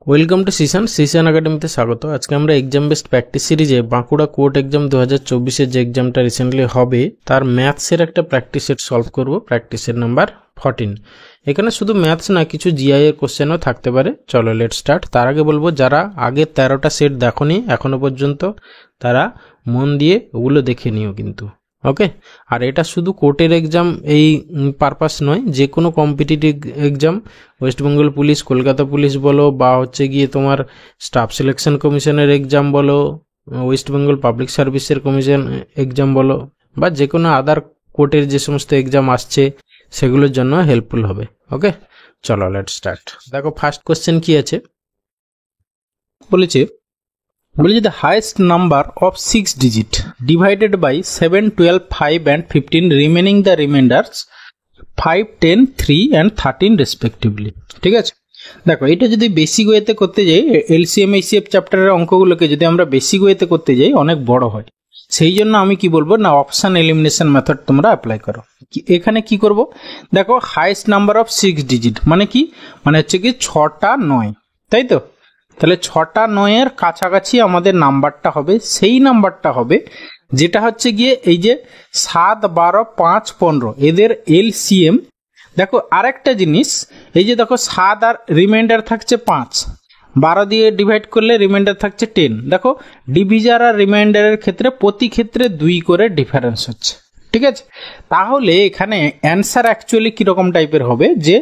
Welcome to সিশন একাডেমিতে স্বাগত। আজকে আমরা এক্সাম বেসড প্র্যাকটিস সিরিজে বাঁকুড়া কোর্ট এক্সাম 2024 যে এক্সামটা রিসেন্টলি হবে তার ম্যাথসের একটা প্র্যাকটিস সেট সলভ করব, প্র্যাকটিসের নাম্বার 14। এখানে শুধু ম্যাথস না, কিছু জিআই এর কোশ্চেনও থাকতে পারে। চলো লেট স্টার্ট। তার আগে বলবো, যারা আগে 13টা সেট দেখোনি এখনো পর্যন্ত, তারা মন দিয়ে ওগুলো দেখে নিও কিন্তু, ওকে। আর এটা শুধু কোর্টের এক্সাম এই পারপাস নয়, যে কোনো competitive exam, West Bengal police, Kolkata police বলো, বা হচ্ছে গিয়ে তোমার স্টাফ সিলেকশন কমিশনের এক্সাম বলো, ওয়েস্ট বেঙ্গল পাবলিক সার্ভিসের কমিশন এক্সাম বলো, বা যে কোনো আদার কোর্টের যে সমস্ত এক্সাম আসছে সেগুলোর জন্য হেল্পফুল হবে, ওকে। চলো লেট স্টার্ট। দেখো ফার্স্ট কোশ্চেন কি আছে, বলেছে the highest number of 6 digit divided by 7, 12, 5 and 15 remaining the remainders 5, 10, 3 and 13 respectively। ঠিক আছে, দেখো এটা যদি বেসিক ওয়েতে করতে যাই, এলসিএম এইচসিএফ চ্যাপ্টারের অঙ্কগুলোকে যদি আমরা বেসিক ওয়েতে করতে যাই অনেক বড় হয়। সেই জন্য আমি কি বলবো না, অপশন এলিমিনেশন মেথড তোমরা অ্যাপ্লাই করো। এখানে কি করব, দেখো হাইয়েস্ট নাম্বার অফ 6 ডিজিট মানে কি, মানে হচ্ছে কি 6টা 9, তাই তো। তাহলে 6টা 9-এর কাছাকাছি আমাদের নাম্বারটা হবে, সেই নাম্বারটা হবে যেটা হচ্ছে গিয়ে এই যে 7, 12, 5, 15 এদের এলসিএম। দেখো আরেকটা জিনিস, এই যে দেখো 7 আর রিমাইন্ডার থাকছে 5, 12 দিয়ে ডিভাইড করলে রিমাইন্ডার থাকছে 10। দেখো ডিভিজার আর রিমাইন্ডারের ক্ষেত্রে প্রতি ক্ষেত্রে 2 করে ডিফারেন্স হচ্ছে, ঠিক আছে। তাহলে এখানে অ্যান্সার অ্যাকচুয়ালি কিরকম টাইপের হবে, যে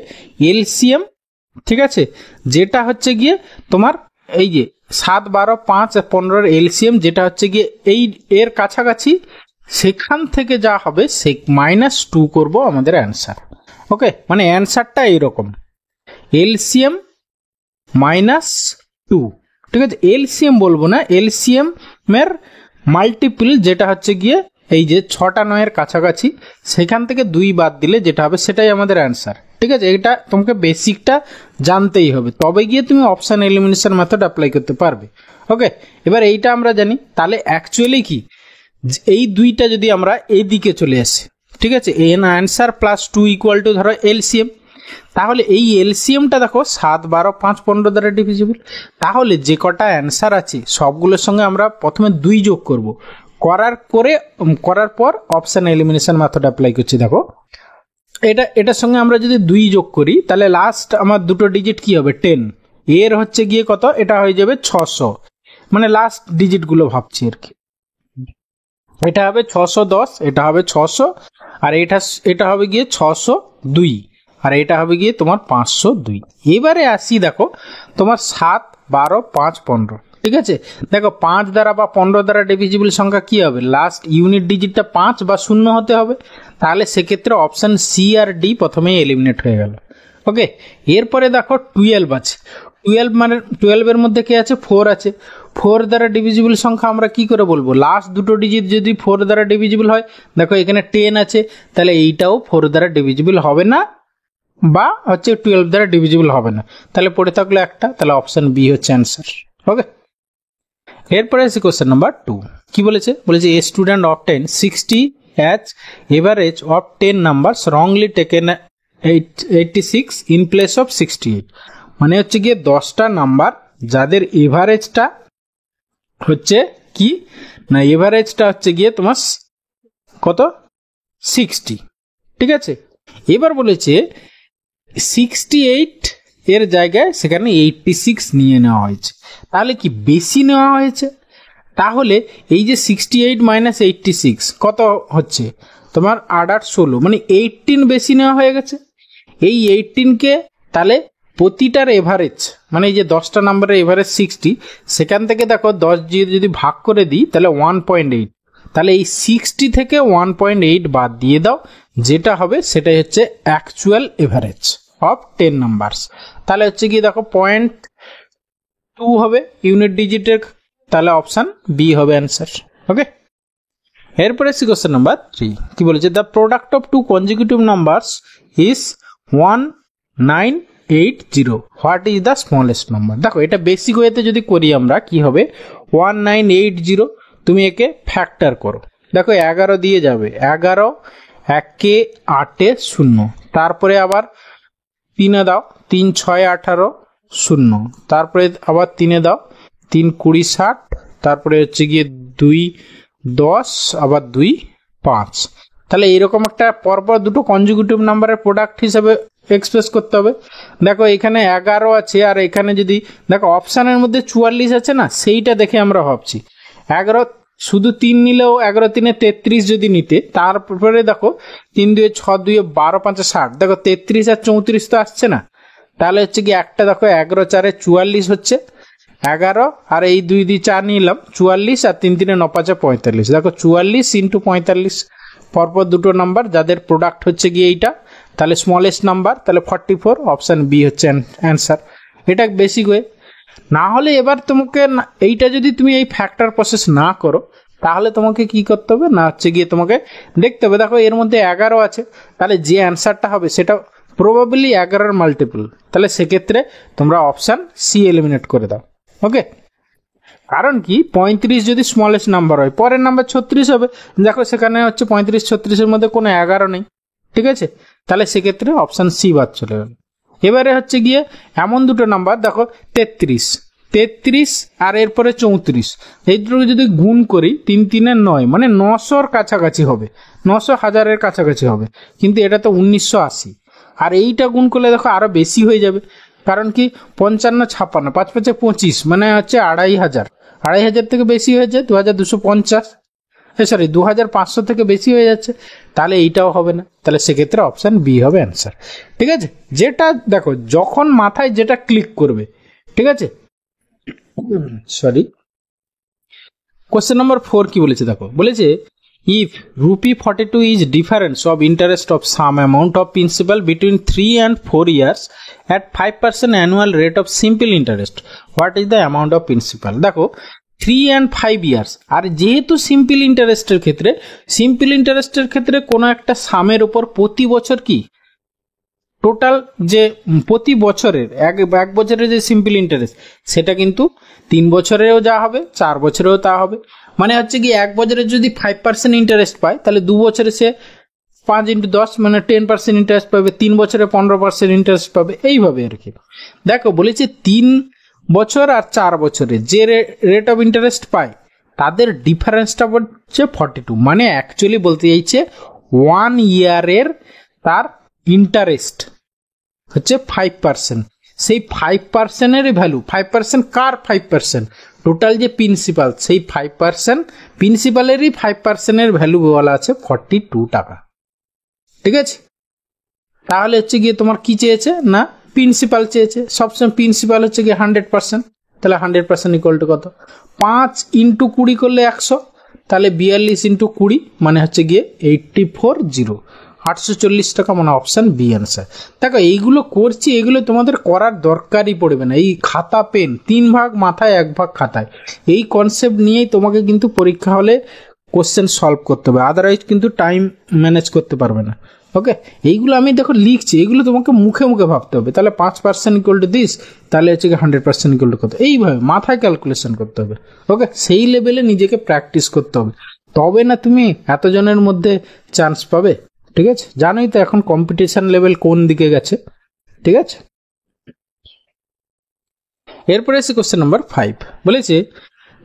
এলসিএম, ঠিক আছে, যেটা হচ্ছে গিয়ে তোমার এই যে 7, 12, 5, 15 এলসিএম যেটা হচ্ছে গিয়ে এই এর কাছাকাছি, সেখান থেকে যা হবে সে -2 করব আমাদের অ্যান্সার, ওকে। মানে অ্যান্সারটা এইরকম, এলসিএম -2, ঠিক আছে। এলসিএম বলবো না, এলসিএম এর মাল্টিপল যেটা হচ্ছে গিয়ে এই যে 6টা 9-এর কাছাকাছি, সেখান থেকে 2 বাদ দিলে যেটা হবে সেটাই আমাদের অ্যান্সার, ঠিক আছে। এটা তোমাকে বেসিকটা জানতেই হবে, তবে গিয়ে তুমি অপশন এলিমিনেশন মেথড অ্যাপ্লাই করতে পারবে, ওকে। এবার এইটা আমরা জানি, তাহলে অ্যাকচুয়ালি কি এই দুইটা যদি আমরা এইদিকে চলে আসি, ঠিক আছে, এন অ্যান্সার +2 ইকুয়াল টু ধরো এলসিএম, তাহলে এই এলসিএমটা দেখো 7, 12, 5, 15 দ্বারা ডিভিজিবল। তাহলে যে কটা অ্যান্সার আছে সবগুলোর সঙ্গে আমরা প্রথমে 2 যোগ করব, করার পর অপশন এলিমিনেশন মেথড অ্যাপ্লাই করছি। দেখো এটার সঙ্গে আমরা যদি 2 যোগ করি, তাহলে লাস্ট আমার দুটো ডিজিট কি হবে 10, এর হচ্ছে গিয়ে কত, এটা হয়ে যাবে 600, মানে লাস্ট ডিজিটগুলো ভাবছি আর কি। এটা হবে 610, এটা হবে 600, আর এটা হবে গিয়ে 602, আর এটা হবে গিয়ে তোমার 502। এবারে আসি, দেখো তোমার 7, 12, 5, 15, ঠিক আছে। দেখো 5 দ্বারা বা 15 দ্বারা ডিভিজিবল সংখ্যা কি হবে, লাস্ট ইউনিট ডিজিটটা 5 বা 0 হতে হবে। তাহলে সেক্ষেত্রে অপশন সি আর ডি প্রথমেই এলিমিনেট হয়ে গেল, ওকে। এরপরে দেখো 12 আছে, 12 মানে 12 এর মধ্যে কি আছে, 4 আছে। 4 দ্বারা ডিভিজিবল সংখ্যা আমরা কি করে বলবো, লাস্ট দুটো ডিজিট যদি 4 দ্বারা ডিভিজিবল হয়, দেখো এখানে 10 আছে, তাহলে এইটাও 4 দ্বারা ডিভিজিবল হবে না, বা হচ্ছে 12 দ্বারা ডিভিজিবল হবে না। তাহলে পড়ে থাকলো একটা, তাহলে অপশন বি হচ্ছে অ্যান্সার, ওকে। এরপরে আছে কোশ্চেন নাম্বার 2। কি বলেছে, a student obtain 60 as average of 10 numbers wrongly taken 86 in place of 68। মানে হচ্ছে গিয়ে 10টা নাম্বার যাদের এভারেজটা হচ্ছে কি না, এভারেজটা হচ্ছে গিয়ে তোমার কত 60, ঠিক আছে। এবার বলেছে 68 এর জায়গায় সেখানে 86 নিয়ে নেওয়া হয়েছে, তাহলে কি বেশি নেওয়া হয়েছে। তাহলে এই যে 68 - 86 কত হচ্ছে তোমার 8 8 16, মানে 18 বেশি নেওয়া হয়ে গেছে। এই 18কে তাহলে প্রতিটার এভারেজ, মানে এই যে 10টা নাম্বারের এভারেজ 60, সেখান থেকে দেখো 10 দিয়ে যদি ভাগ করে দিই তাহলে 1.8, তাহলে এই 60 থেকে 1.8 বাদ দিয়ে দাও, যেটা হবে সেটাই হচ্ছে অ্যাকচুয়াল এভারেজ অফ 10 নাম্বারস। তাহলে হচ্ছে কি দেখো 0.2 হবে ইউনিট ডিজিটের, তাহলে অপশন বি হবে অ্যান্সার, ওকে। এরপরে কোশ্চেন নাম্বার 3। কি বলেছে, the product of 2 consecutive numbers is 1980, what is the smallest number. দেখো এটা বেসিক ওয়েতে যদি করি আমরা, কি হবে 1980, তুমি একে ফ্যাক্টর করো, দেখো 11 দিয়ে যাবে, 11 1 8 0, তারপরে আবার 3 দাও, 3 6 18, শূন্য, তারপরে আবার 3 দাও, 3 20 60, তারপরে হচ্ছে গিয়ে 2 10, আবার 2 5। তাহলে এইরকম একটা পরপর দুটো কনজিকিউটিভ নাম্বারের প্রোডাক্ট হিসেবে এক্সপ্রেস করতে হবে। দেখো এখানে 11 আছে, আর এখানে যদি দেখো অপশানের মধ্যে 44 আছে না, সেইটা দেখে আমরা ভাবছি 11 শুধু 3 নিলেও 11 3 33 যদি নিতে, তারপরে দেখো 3 2 6 2 12 5 60, দেখো 33 আর 34 তো আসছে না, তাহলে হচ্ছে কি একটা দেখো 11 4 44 হচ্ছে 11, আর এই 2 2 4 নিলাম 44, আর 3 3 9 5 45, দেখো 44 ইন্টু 45, পরপর দুটো নাম্বার যাদের প্রোডাক্ট হচ্ছে গিয়ে এইটা, তাহলে স্মলেস্ট নাম্বার, তাহলে 44, অপশান বি হচ্ছে অ্যান্সার। এটা বেসিক ওয়ে। না হলে এবার তোমাকে এইটা যদি তুমি এই ফ্যাক্টর প্রসেস না করো, তাহলে তোমাকে কি করতে হবে না হচ্ছে গিয়ে তোমাকে দেখতে হবে, দেখো এর মধ্যে 11 আছে, তাহলে যে অ্যান্সারটা হবে সেটা প্রবাবলি 11 মাল্টিপল, তাহলে সেক্ষেত্রে তোমরা অপশান সি এলিমিনেট করে দাও। ওকে, কারণ কি 35 যদি স্মলেস্ট নাম্বার হয়, পরের নাম্বার 36 হবে, দেখো সেখানে হচ্ছে 35 36 মধ্যে কোনো 11 নেই, ঠিক আছে, তাহলে সেক্ষেত্রে অপশান সি বাদ চলে গেল। এবারে হচ্ছে গিয়ে এমন দুটো নাম্বার দেখো 33 আর এরপরে 34, এই দুটো যদি গুণ করি 3 3 9, মানে 900-র কাছাকাছি হবে, 900 1000-এর কাছাকাছি হবে, কিন্তু এটা তো 1980, আর এইটা গুণ করলে দেখো আরো বেশি হয়ে যাবে, কারণ কি 55 56 5 5 25, মানে হচ্ছে 2500 থেকে বেশি হয়েছে 2250, সরি 2500 থেকে বেশি হয়ে যাচ্ছে, তাহলে এইটাও হবে না, তাহলে সেক্ষেত্রে অপশান বি হবে অ্যান্সার। ঠিক আছে, যেটা দেখো যখন মাথায় যেটা ক্লিক করবে, ঠিক আছে। সরি, কোশ্চেন নম্বর 4 কি বলেছে দেখো, বলেছে if rupee 42 is difference of interest of some amount of principal between 3 and 4 years at 5% annual rate of simple interest, what is the amount of principal? দেখো 3 and 5 years, আর যেহেতু simple ইন্টারেস্টের ক্ষেত্রে কোনো একটা সামের উপর প্রতি বছর কি টোটাল যে প্রতি বছরের এক বছরের যে সিম্পল ইন্টারেস্ট, সেটা কিন্তু 3 বছরেও যা হবে 4 বছরেও তা হবে, মানে হচ্ছে কি এক বছরে যদি 5% ইন্টারেস্ট পায়, তাহলে 2 বছরে সে 5 × 10 মানে 10% ইন্টারেস্ট পাবে, 3 বছরে 15% ইন্টারেস্ট পাবে, এইভাবে আর কি। দেখো বলেছে 3 বছর আর 4 বছরে যে রেট অফ ইন্টারেস্ট পায় তাদের ডিফারেন্সটা হচ্ছে 42, মানে অ্যাকচুয়ালি বলতে চাইছে 1 ইয়ারের তার ইন্টারেস্ট হচ্ছে 5%, সেই 5%-এর ভ্যালু, 5% কার 5%, টোটাল যে প্রিন্সিপাল, সেই 5% প্রিন্সিপালেরই 5%-এর ভ্যালু বলা আছে 42 টাকা। ঠিক আছে, তাহলে হচ্ছে গিয়ে তোমার কি চেয়েছে না প্রিন্সিপাল চেয়েছে, সবসময় প্রিন্সিপাল হচ্ছে গিয়ে 100%, তাহলে 100% ইকুয়াল টু কত, 5 × 20 করলে 100, তাহলে 42 × 20 মানে হচ্ছে গিয়ে 840, 840 টাকা, মানে অপশান বি অ্যান্সার। দেখো এইগুলো করছি, এগুলো তোমাদের করার দরকারই পড়বে না, এই খাতা পেন 3 ভাগ মাথায় 1 ভাগ খাতায়, এই কনসেপ্ট নিয়েই তোমাকে কিন্তু পরীক্ষা হলে কোশ্চেন সলভ করতে হবে, আদারওয়াইজ কিন্তু টাইম ম্যানেজ করতে পারবে না। ওকে, এইগুলো আমি দেখো লিখছি, এইগুলো তোমাকে মুখে মুখে ভাবতে হবে, তাহলে 5% ইকুয়াল টু দিস, তাহলে হচ্ছে 100% ইকুয়াল টু কত, এইভাবে মাথায় ক্যালকুলেশন করতে হবে। ওকে, সেই লেভেলে নিজেকে প্র্যাকটিস করতে হবে, তবে না তুমি এতজনের মধ্যে চান্স পাবে। ঠিক আছে, জানোই তো এখন কম্পিটিশন লেভেল কোন দিকে গেছে। ঠিক আছে, এরপরে এসে কোশ্চেন নাম্বার 5 বলেছে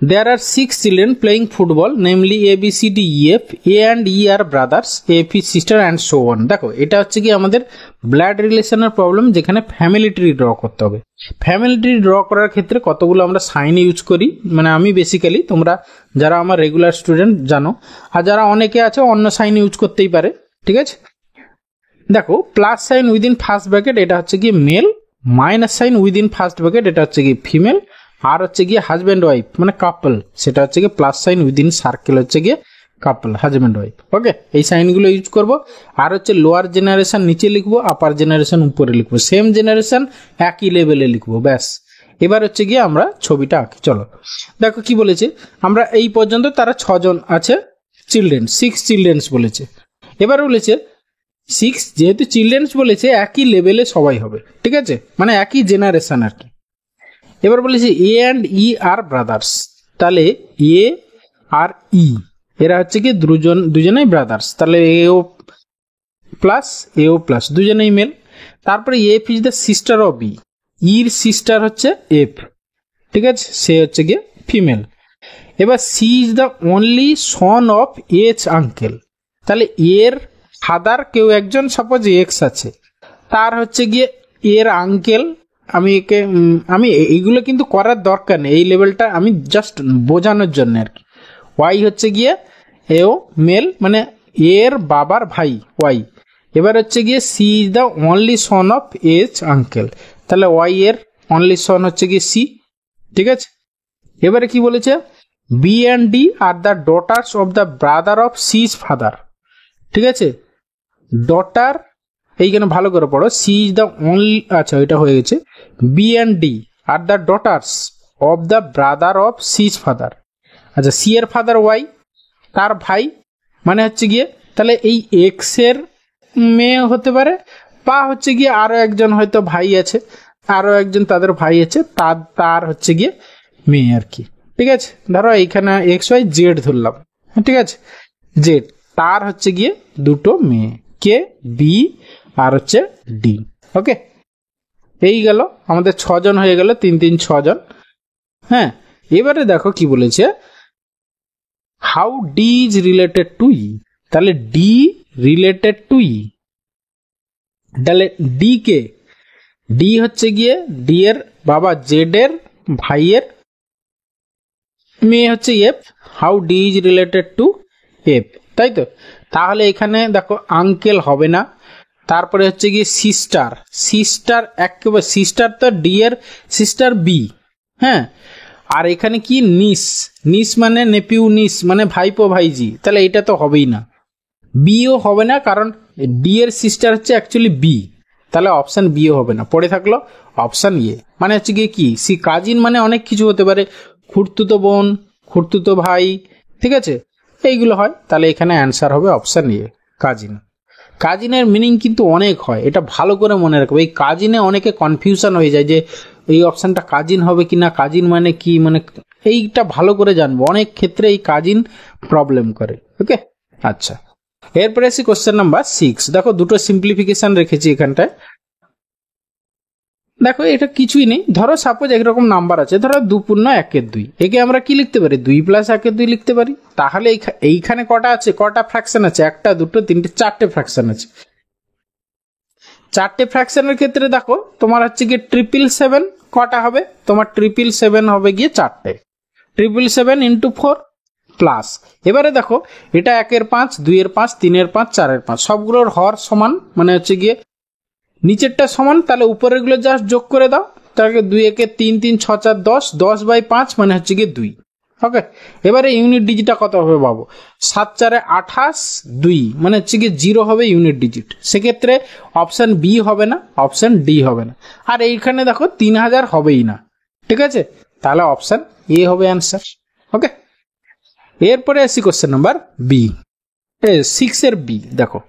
there are 6 children playing football, namely A B C D E F, A and E are brothers, A P sister and so on। দেখো এটা হচ্ছে কি আমাদের ব্লাড রিলেশনের প্রবলেম, যেখানে ফ্যামিলি ট্রি ড্র করতে হবে। ফ্যামিলি ট্রি ড্র করার ক্ষেত্রে কতগুলো আমরা সাইন ইউজ করি, মানে আমি বেসিক্যালি, তোমরা যারা আমার রেগুলার স্টুডেন্ট জানো, আর যারা অনেকে আছে অন্য সাইন ইউজ করতেই পারে। ঠিক আছে, দেখো plus sign within first bracket এটা হচ্ছে কি male, minus sign within first bracket এটা হচ্ছে কি ফিমেল, আর হচ্ছে গিয়ে হাজব্যান্ড ওয়াইফ মানে কাপল, সেটা হচ্ছে গিয়ে প্লাস সাইন উইদিন সার্কেল হচ্ছে গিয়ে কাপল হাজব্যান্ড ওয়াইফ। ওকে, এই সাইনগুলো ইউজ করব। আর হচ্ছে লোয়ার জেনারেশন নিচে লিখবো, আপার জেনারেশন উপরে লিখবো, সেম জেনারেশন একই লেভেলে লিখবো, ব্যাস। এবার হচ্ছে গিয়ে আমরা ছবিটা আঁকি। চলো দেখো কি বলেছে, আমরা এই পর্যন্ত তারা 6 জন আছে চিলড্রেন, 6 চিলড্রেন্স বলেছে। এবার বলেছে 6 যেহেতু চিলড্রেন্স বলেছে একই লেভেলে সবাই হবে, ঠিক আছে, মানে একই জেনারেশন আর কি। এবার বলেছে এ অ্যান্ড ই আর ব্রাদার্স, তাহলে এ আর ই এরা হচ্ছে কি দুজনেই ব্রাদার্স, তাহলে এও প্লাস দুজনেই মেল। তারপরে F is the sister of E, ইর সিস্টার হচ্ছে এফ, ঠিক আছে, সে হচ্ছে গিয়ে ফিমেল। এবার C is the only son of H uncle, তাহলে এর ফাদার কেউ একজন, সাপোজ এক্স আছে, তার হচ্ছে গিয়ে এর আঙ্কেল, আমি এইগুলো কিন্তু করার দরকার নেই, এই লেভেলটা আমি জাস্ট বোঝানোর জন্য আর কি। ওয়াই হচ্ছে গিয়ে এও মেল, মানে এর বাবার ভাই ওয়াই। এবার হচ্ছে গিয়ে C is the only son of H uncle, তাহলে ওয়াই এর অনলি সন হচ্ছে গিয়ে সি, ঠিক আছে। এবারে কি বলেছে, B and D are the daughters of the brother of C's father, ঠিক আছে। ডটার এইখানে ভালো করে পড়ো, সি ইজ দ্য অনলি, আচ্ছা এটা হয়ে গেছে, B and D are the daughters of the brother of C's father. আচ্ছা, সি এর ফাদার ওয়াই, তার ভাই, মানে হচ্ছে গিয়ে তাহলে এই এক্স এর মেয়ে হতে পারে, বা হচ্ছে গিয়ে আরো একজন হয়তো ভাই আছে, আরো একজন তাদের ভাই আছে, তার হচ্ছে গিয়ে মেয়ে আর কি, ঠিক আছে। ধরো এইখানে এক্স ওয়াই জেড ধরলাম, ঠিক আছে, জেড, তার হচ্ছে গিয়ে দুটো মেয়ে, কে, বি আর হচ্ছে ডি। ওকে, এই গেল আমাদের 6 জন হয়ে গেল, 3 3 6 জন। হ্যাঁ, এবারে দেখো কি বলেছে, how D is related to E, তাহলে ডি রিলেটেড টু ই, তাহলে ডি কে, ডি হচ্ছে গিয়ে ডি এর বাবা জেড এর ভাইয়ের মেয়ে হচ্ছে F, how D is related two F, তাই তো। তাহলে এখানে দেখো আঙ্কেল হবে না, তারপরে হচ্ছে গিয়ে সিস্টার, সিস্টার একেবারে সিস্টার তো ডি এর সিস্টার বি, হ্যাঁ। আর এখানে কি নিস, নিস মানে নেপিউ, নিস মানে ভাইপো ভাইজি, তাহলে এটা তো হবেই না। বিও হবে না, কারণ ডি এর সিস্টার হচ্ছে অ্যাকচুয়ালি বি, তাহলে অপশন বিও হবে না। পড়ে থাকলো অপশন এ, মানে হচ্ছে গিয়ে কি, সি কাজিন মানে অনেক কিছু হতে পারে, খুড়তুতো বোন, খুড়তুতো ভাই, ঠিক আছে, এইগুলো হয়। তাহলে এখানে অ্যান্সার হবে অপশন এ, কাজিন। কাজিনের মিনিং কিন্তু অনেক হয়, এটা ভালো করে মনে রাখবে। এই কাজিনে অনেকে কনফিউশন হয়ে যায় যে এই অপশনটা কাজিন হবে কিনা, কাজিন মানে কি, মানে এইটা ভালো করে জানবো, অনেক ক্ষেত্রে এই কাজিন প্রবলেম করে। ওকে, আচ্ছা, এরপরে আসি কোশ্চেন নাম্বার 6। দেখো দুটো সিম্পলিফিকেশন রেখেছি এখানটায়। দেখো এটা কিছুই নেই, ধরো সাপোজ একরকম নাম্বার আছে, ধরো 2 পূর্ণ 1 2, একে আমরা কি লিখতে পারি, 2 প্লাস 1 2 লিখতে পারি। তাহলে এইখানে কটা আছে, কটা ফ্র্যাকশন আছে, 1 2 3 4টে ফ্র্যাকশন আছে। 4টে ফ্র্যাকশনের ক্ষেত্রে দেখো তোমার হচ্ছে গিয়ে 777 কটা হবে, তোমার 777 হবে গিয়ে 4টে, 777 ইন্টু 4 প্লাস। এবারে দেখো এটা 1 এর 5, 2 এর 5, 3 এর 5, 4 এর 5, সবগুলোর হর সমান, মানে হচ্ছে গিয়ে নিচেরটা সমান, তাহলে উপরের গুলো জাস্ট যোগ করে দাও, তাহলে 2 একে 3 3 6 4 10, 10 বাই 5 মানে হচ্ছে গিয়ে 2। ওকে, এবারে ইউনিট ডিজিটটা কত হবে ভাবো, 7 4 28, 2 মানে হচ্ছে গিয়ে 0 হবে ইউনিট ডিজিট, সেক্ষেত্রে অপশন বি হবে না, অপশন ডি হবে না। আর এইখানে দেখো 3000 হবেই না, ঠিক আছে, তাহলে অপশন এ হবে অ্যান্সার। ওকে, এরপরে আসি কোশ্চেন নাম্বার বি, 6 এর বি। দেখো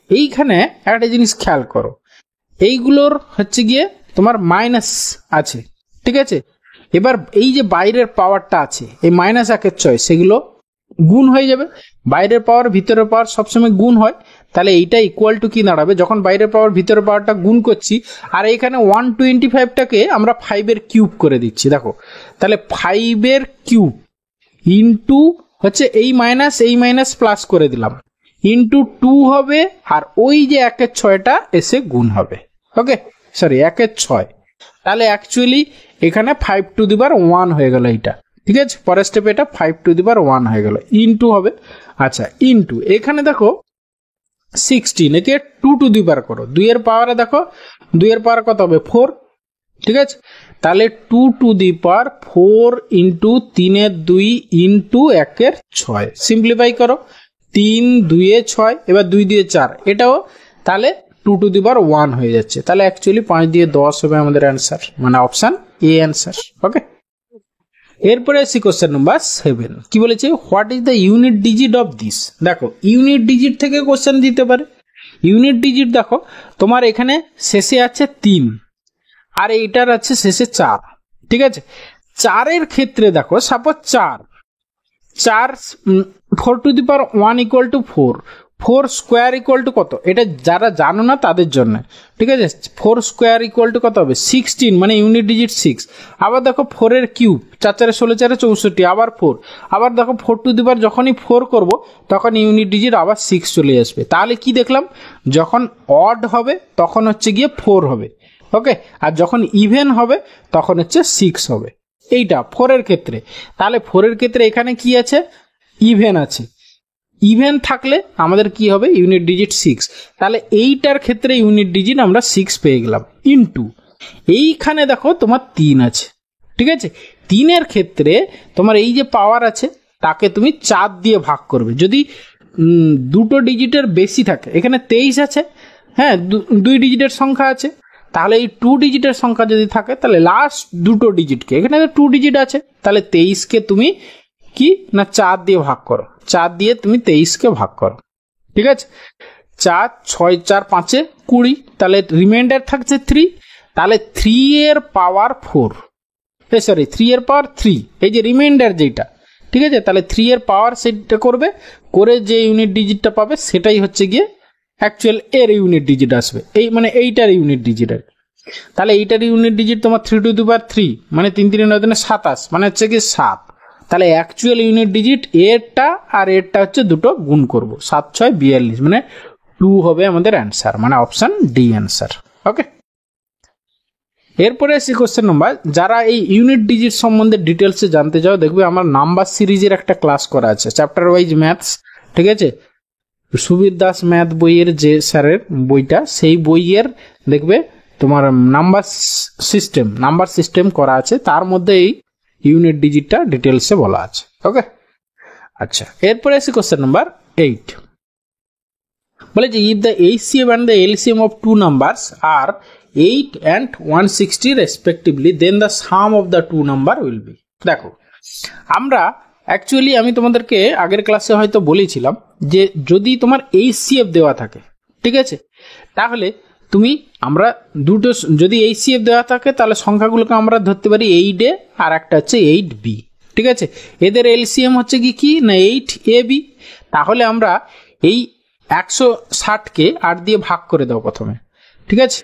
এইখানে একটা জিনিস খেয়াল করো, এইগুলোর হচ্ছে গিয়ে তোমার মাইনাস আছে, ঠিক আছে। এবার এই যে বাইরের পাওয়ারটা আছে, এই -1/6, সেগুলো গুণ হয়ে যাবে, বাইরের পাওয়ার ভিতরের পাওয়ার সবসময় গুণ হয়, তাহলে এইটা ইকুয়াল টু কি দাঁড়াবে, যখন বাইরের পাওয়ার ভিতরের পাওয়ারটা গুণ করছি, আর এখানে 125টাকে আমরা 5 এর কিউব করে দিচ্ছি। দেখো তাহলে 5 এর কিউব ইন্টু হচ্ছে এই মাইনাস প্লাস করে দিলাম, ইন্টু 2 হবে, আর ওই যে 1/6টা এসে গুণ হবে। ওকে, সরি 1/6, তাহলে অ্যাকচুয়ালি এখানে 5 টু দি পাওয়ার 1 হয়ে গেল এইটা, ঠিক আছে। পরের স্টেপে এটা 5 টু দি পাওয়ার 1 হয়ে গেল, ইন্টু হবে। আচ্ছা, ইন্টু এখানে দেখো 16, একে 2 টু দি পাওয়ার করো, 2 এর পাওয়ারে দেখো 2 এর পাওয়ার কত হবে 4, ঠিক আছে। তাহলে 2 টু দি পাওয়ার 4 ইন্টু 3 এর 2 ইন্টু 1 এর 6, সিম্পলিফাই করো, 3 2 এ 6, এবার 2 দিয়ে 4, এটাও তাহলে 2 টু দি পাওয়ার 1 হয়ে যাচ্ছে, তাহলে অ্যাকচুয়ালি 5 দিয়ে 10 হবে আমাদের অ্যান্সার, মানে অপশন এ অ্যান্সার। ওকে, এরপরে আসি কোশ্চেন নাম্বার 7। কি বলেছে, what is the unit digit of this. দেখো ইউনিট ডিজিট থেকে কোশ্চেন দিতে পারে। ইউনিট ডিজিট দেখো তোমার এখানে শেষে আছে 3, আর এইটার আছে শেষে 4, ঠিক আছে। 4 এর ক্ষেত্রে দেখো suppose 4 4 two the power 1 equal to 4, 4 square equal to কত, এটা যারা জানো না তাদের জন্য, ঠিক আছে। 4 স্কোয়ার ইকুয়াল টু কত হবে 16, মানে ইউনিট ডিজিট 6। আবার দেখো 4 এর কিউব, 4 4 16 4 64, আবার 4, আবার দেখো 4 টু দি পাওয়ার যখনই 4 করব তখন ইউনিট ডিজিট আবার 6 চলে আসবে। তাহলে কি দেখলাম, যখন অড হবে তখন হচ্ছে গিয়ে 4 হবে, ওকে, আর যখন ইভেন হবে তখন হচ্ছে 6 হবে, এইটা 4 এর ক্ষেত্রে। তাহলে 4 এর ক্ষেত্রে এখানে কি আছে, ইভেন আছে, ইভেন থাকলে আমাদের কি হবে, ইউনিট ডিজিট 6। তাহলে এইটার ক্ষেত্রে ইউনিট ডিজিট আমরা 6 পেয়ে গেলাম, ইনটু এইখানে দেখো তোমার 3 আছে, ঠিক আছে। 3 এর ক্ষেত্রে তোমার এই যে পাওয়ার আছে তাকে তুমি 4 দিয়ে ভাগ করবে। যদি দুটো ডিজিটের বেশি থাকে, এখানে 23 আছে, হ্যাঁ 2 ডিজিটের সংখ্যা আছে, তাহলে এই 2 ডিজিটের সংখ্যা যদি থাকে তাহলে লাস্ট দুটো ডিজিটকে, এখানে 2 ডিজিট আছে, তাহলে 23কে তুমি কি না 4 দিয়ে ভাগ করো, 4 দিয়ে তুমি 23কে ভাগ করো, ঠিক আছে। 4 6 4 5 20, তাহলে রিমাইন্ডার থাকছে 3, তাহলে 3 এর পাওয়ার 4, সরি 3 এর পাওয়ার 3, এই যে রিমাইন্ডার যেটা, ঠিক আছে। তাহলে 3 এর পাওয়ার সেটা করবে, করে যে ইউনিট ডিজিটটা পাবে সেটাই হচ্ছে গিয়ে অ্যাকচুয়াল এর ইউনিট ডিজিট আসবে, এই মানে এইটার ইউনিট ডিজিট আর। তাহলে এইটার ইউনিট ডিজিট তোমার 3 টু দি পাওয়ার 3, মানে 3 3 9 27, মানে হচ্ছে কি 7। তাহলে অ্যাকচুয়াল ইউনিট ডিজিট এরটা আর এরটা হচ্ছে দুটো গুণ করব, 7 6 42, মানে 2 হবে আমাদের অ্যান্সার, মানে অপশন ডি অ্যান্সার, ওকে। এরপরে আসি কোশ্চেন নাম্বার, যারা এই ইউনিট ডিজিট সম্বন্ধে ডিটেলসে জানতে চাও, দেখবে আমার নাম্বার সিরিজের একটা ক্লাস করা আছে, চ্যাপ্টার ওয়াইজ ম্যাথস, ঠিক আছে। সুবীর দাস ম্যাথ বইয়ের যে স্যারের বইটা, সেই বইয়ের দেখবে তোমার নাম্বার সিস্টেম করা আছে, তার মধ্যে এই ইউনিট ডিজিটটা ডিটেলসে বলা আছে, ওকে। আচ্ছা, এরপরে আসি কোশ্চেন নাম্বার 8, বলে যে if the HCF and the LCM of two numbers are 8 and 160 respectively, then the sum of the two number will be। দেখো আমরা অ্যাকচুয়ালি আমি তোমাদেরকে আগের ক্লাসে হয়তো বলেছিলাম যে যদি তোমার এইচসিএফ দেওয়া থাকে, ঠিক আছে, তাহলে তুমি আমরা দুটো, যদি এইচসিএফ দেওয়া থাকে তাহলে সংখ্যাগুলোকে আমরা ধরতে পারি 8a আর একটা হচ্ছে 8b, ঠিক আছে। এদের এলসিএম হচ্ছে কি না 8ab, তাহলে আমরা এই 160কে 8 দিয়ে ভাগ করে দাও প্রথমে, ঠিক আছে।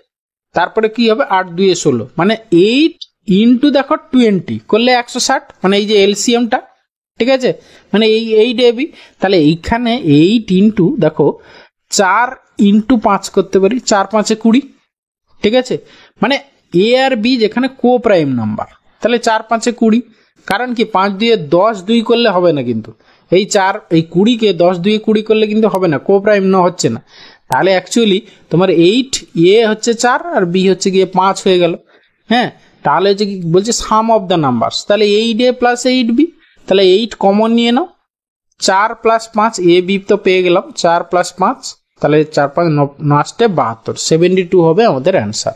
তারপরে কি হবে 8 2 16, মানে 8 ইন্টু দেখো 20 করলে 160, মানে এই যে এলসিএমটা, ঠিক আছে, মানে এই 8ab। তাহলে এইখানে 8 ইন্টু দেখো 4 ইন্টু 5 করতে পারি, 4 5 20, ঠিক আছে। মানে এ আর বি যেখানে কো প্রাইম নাম্বার, তাহলে 4 5 20, কারণ কি 5 2 10 2 করলে হবে না, কিন্তু এই 4 এই 20কে 10 2 20 করলে কিন্তু হবে না, কো প্রাইম না হচ্ছে না। তাহলে অ্যাকচুয়ালি তোমার 8 এ হচ্ছে 4 আর বি হচ্ছে গিয়ে 5 হয়ে গেল, হ্যাঁ। তাহলে হচ্ছে কি বলছে সাম অফ দ্য নাম্বারস, তাহলে 8a প্লাস 8b, তাহলে 8 কমন নিয়ে নাও, 4 প্লাস 5 এ বি তো পেয়ে গেলাম, 4 প্লাস 5, তাহলে 4 5 9 72, 72 হবে আমাদের অ্যান্সার,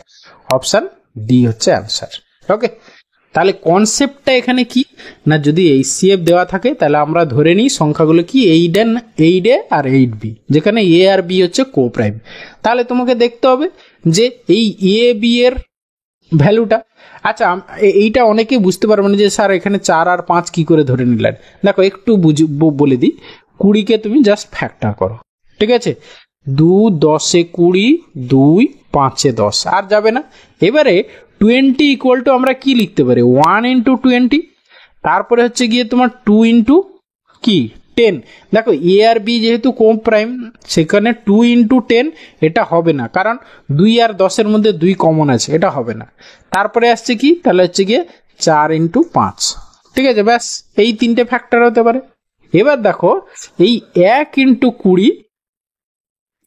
অপশন ডি হচ্ছে অ্যান্সার, ওকে। তাহলে কনসেপ্টটা এখানে কি না, যদি এইচসিএফ দেওয়া থাকে তাহলে আমরা ধরে নিই সংখ্যাগুলো কি 8a আর 8b, যেখানে এ আর বি হচ্ছে কো প্রাইম। তাহলে তোমাকে দেখতে হবে যে এই এ বি এর ভ্যালুটা, আচ্ছা এইটা অনেকেই বুঝতে পারবে না যে স্যার এখানে 4 আর 5 কি করে ধরে নিলেন। দেখো একটু বলে দিই, 20কে তুমি জাস্ট ফ্যাক্টর করো, ঠিক আছে, 2 10 20, 2 5 10, আর যাবে না। এবারে 20 ইকুয়াল টু আমরা কি লিখতে পারি 1 ইন্টু 20, তারপরে হচ্ছে গিয়ে তোমার 2 ইন্টু কি 10। দেখো এ আর বি যেহেতু কোম প্রাইম, সেখানে 2 ইন্টু 10 এটা হবে না, কারণ 2 আর 10-এর মধ্যে 2 কমন আছে, এটা হবে না। তারপরে আসছে কি, তাহলে হচ্ছে গিয়ে 4 ইন্টু 5, ঠিক আছে, ব্যাস এই 3টে ফ্যাক্টর হতে পারে। এবার দেখো এই 1 ইন্টু 20,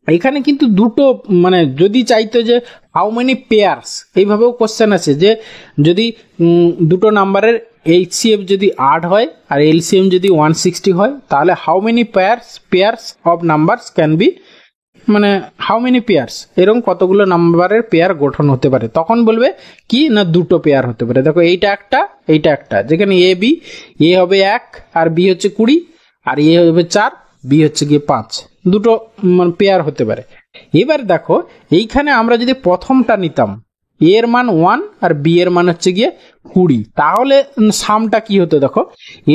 এখানে কিন্তু দুটো, মানে যদি চাইতো যে হাউ মেনি পেয়ার্স, এইভাবেও কোশ্চেন আছে যে যদি দুটো নাম্বারের এইচসিএফ যদি 8 হয় আর এলসিএম যদি 160 হয়, তাহলে how many pairs of numbers can be, মানে হাউ মেনি পেয়ার্স, এরকম কতগুলো নাম্বারের পেয়ার গঠন হতে পারে। তখন বলবে কি না দুটো পেয়ার হতে পারে। দেখো এইটা একটা, যেখানে এ হবে 1 আর বি হচ্ছে 20, আর এ হবে 4, বি হচ্ছে গিয়ে 5, দুটো পেয়ার হতে পারে। এবার দেখো এইখানে আমরা যদি প্রথমটা নিতাম, এ এর মান 1 আর বি এর মান হচ্ছে গিয়ে 20, তাহলে সামটা কি হতো দেখো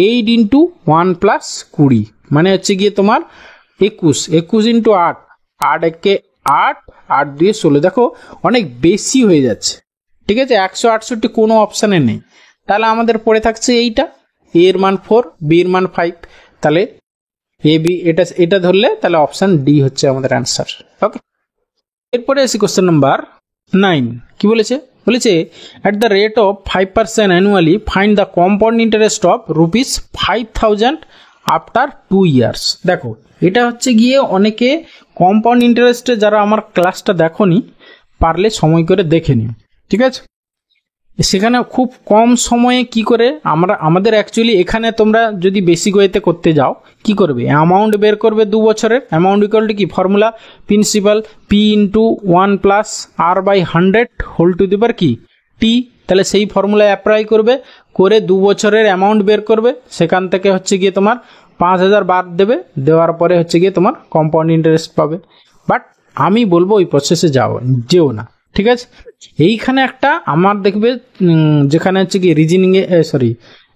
8 ইন্টু 1 প্লাস 20, মানে হচ্ছে গিয়ে তোমার 21, 21 ইন্টু 8, 8 একে 8, 8 দিয়ে 16, দেখো অনেক বেশি হয়ে যাচ্ছে। ঠিক আছে, 168 কোনো অপশানে নেই। তাহলে আমাদের পড়ে থাকছে এইটা, এ এর মান 4, বি এর মান 5, তাহলে এ বি এটা ধরলে তাহলে অপশান ডি হচ্ছে আমাদের অ্যান্সার। ওকে, এরপরে আসি কোশ্চেন নাম্বার 9। কি বলেছে? বলেছে at the rate of 5% annually find the compound interest of ₹5,000 after 2 years. দেখো এটা হচ্ছে গিয়ে অনেকে কম্পাউন্ড ইন্টারেস্টে, যারা আমার ক্লাসটা দেখোনি পারলে সময় করে দেখে নিও। ঠিক আছে, সেখানে খুব কম সময়ে কি করে আমাদের অ্যাকচুয়ালি এখানে তোমরা যদি বেসিক ওয়েতে করতে যাও কি করবে, অ্যামাউন্ট বের করবে 2 বছরের। অ্যামাউন্ট ইকুয়াল টু কি formula, principal P into 1 plus R by 100 whole to the power কি টি। তাহলে সেই ফর্মুলায় অ্যাপ্লাই করবে, করে 2 বছরের অ্যামাউন্ট বের করবে, সেখান থেকে হচ্ছে গিয়ে তোমার 5,000 বাদ দেবে, দেওয়ার পরে হচ্ছে গিয়ে তোমার কম্পাউন্ড ইন্টারেস্ট পাবে। বাট আমি বলবো ওই প্রসেসে যেও না। ঠিক আছে, এইখানে একটা আমার দেখবে যেখানে হচ্ছে কি রিজনিংয়ে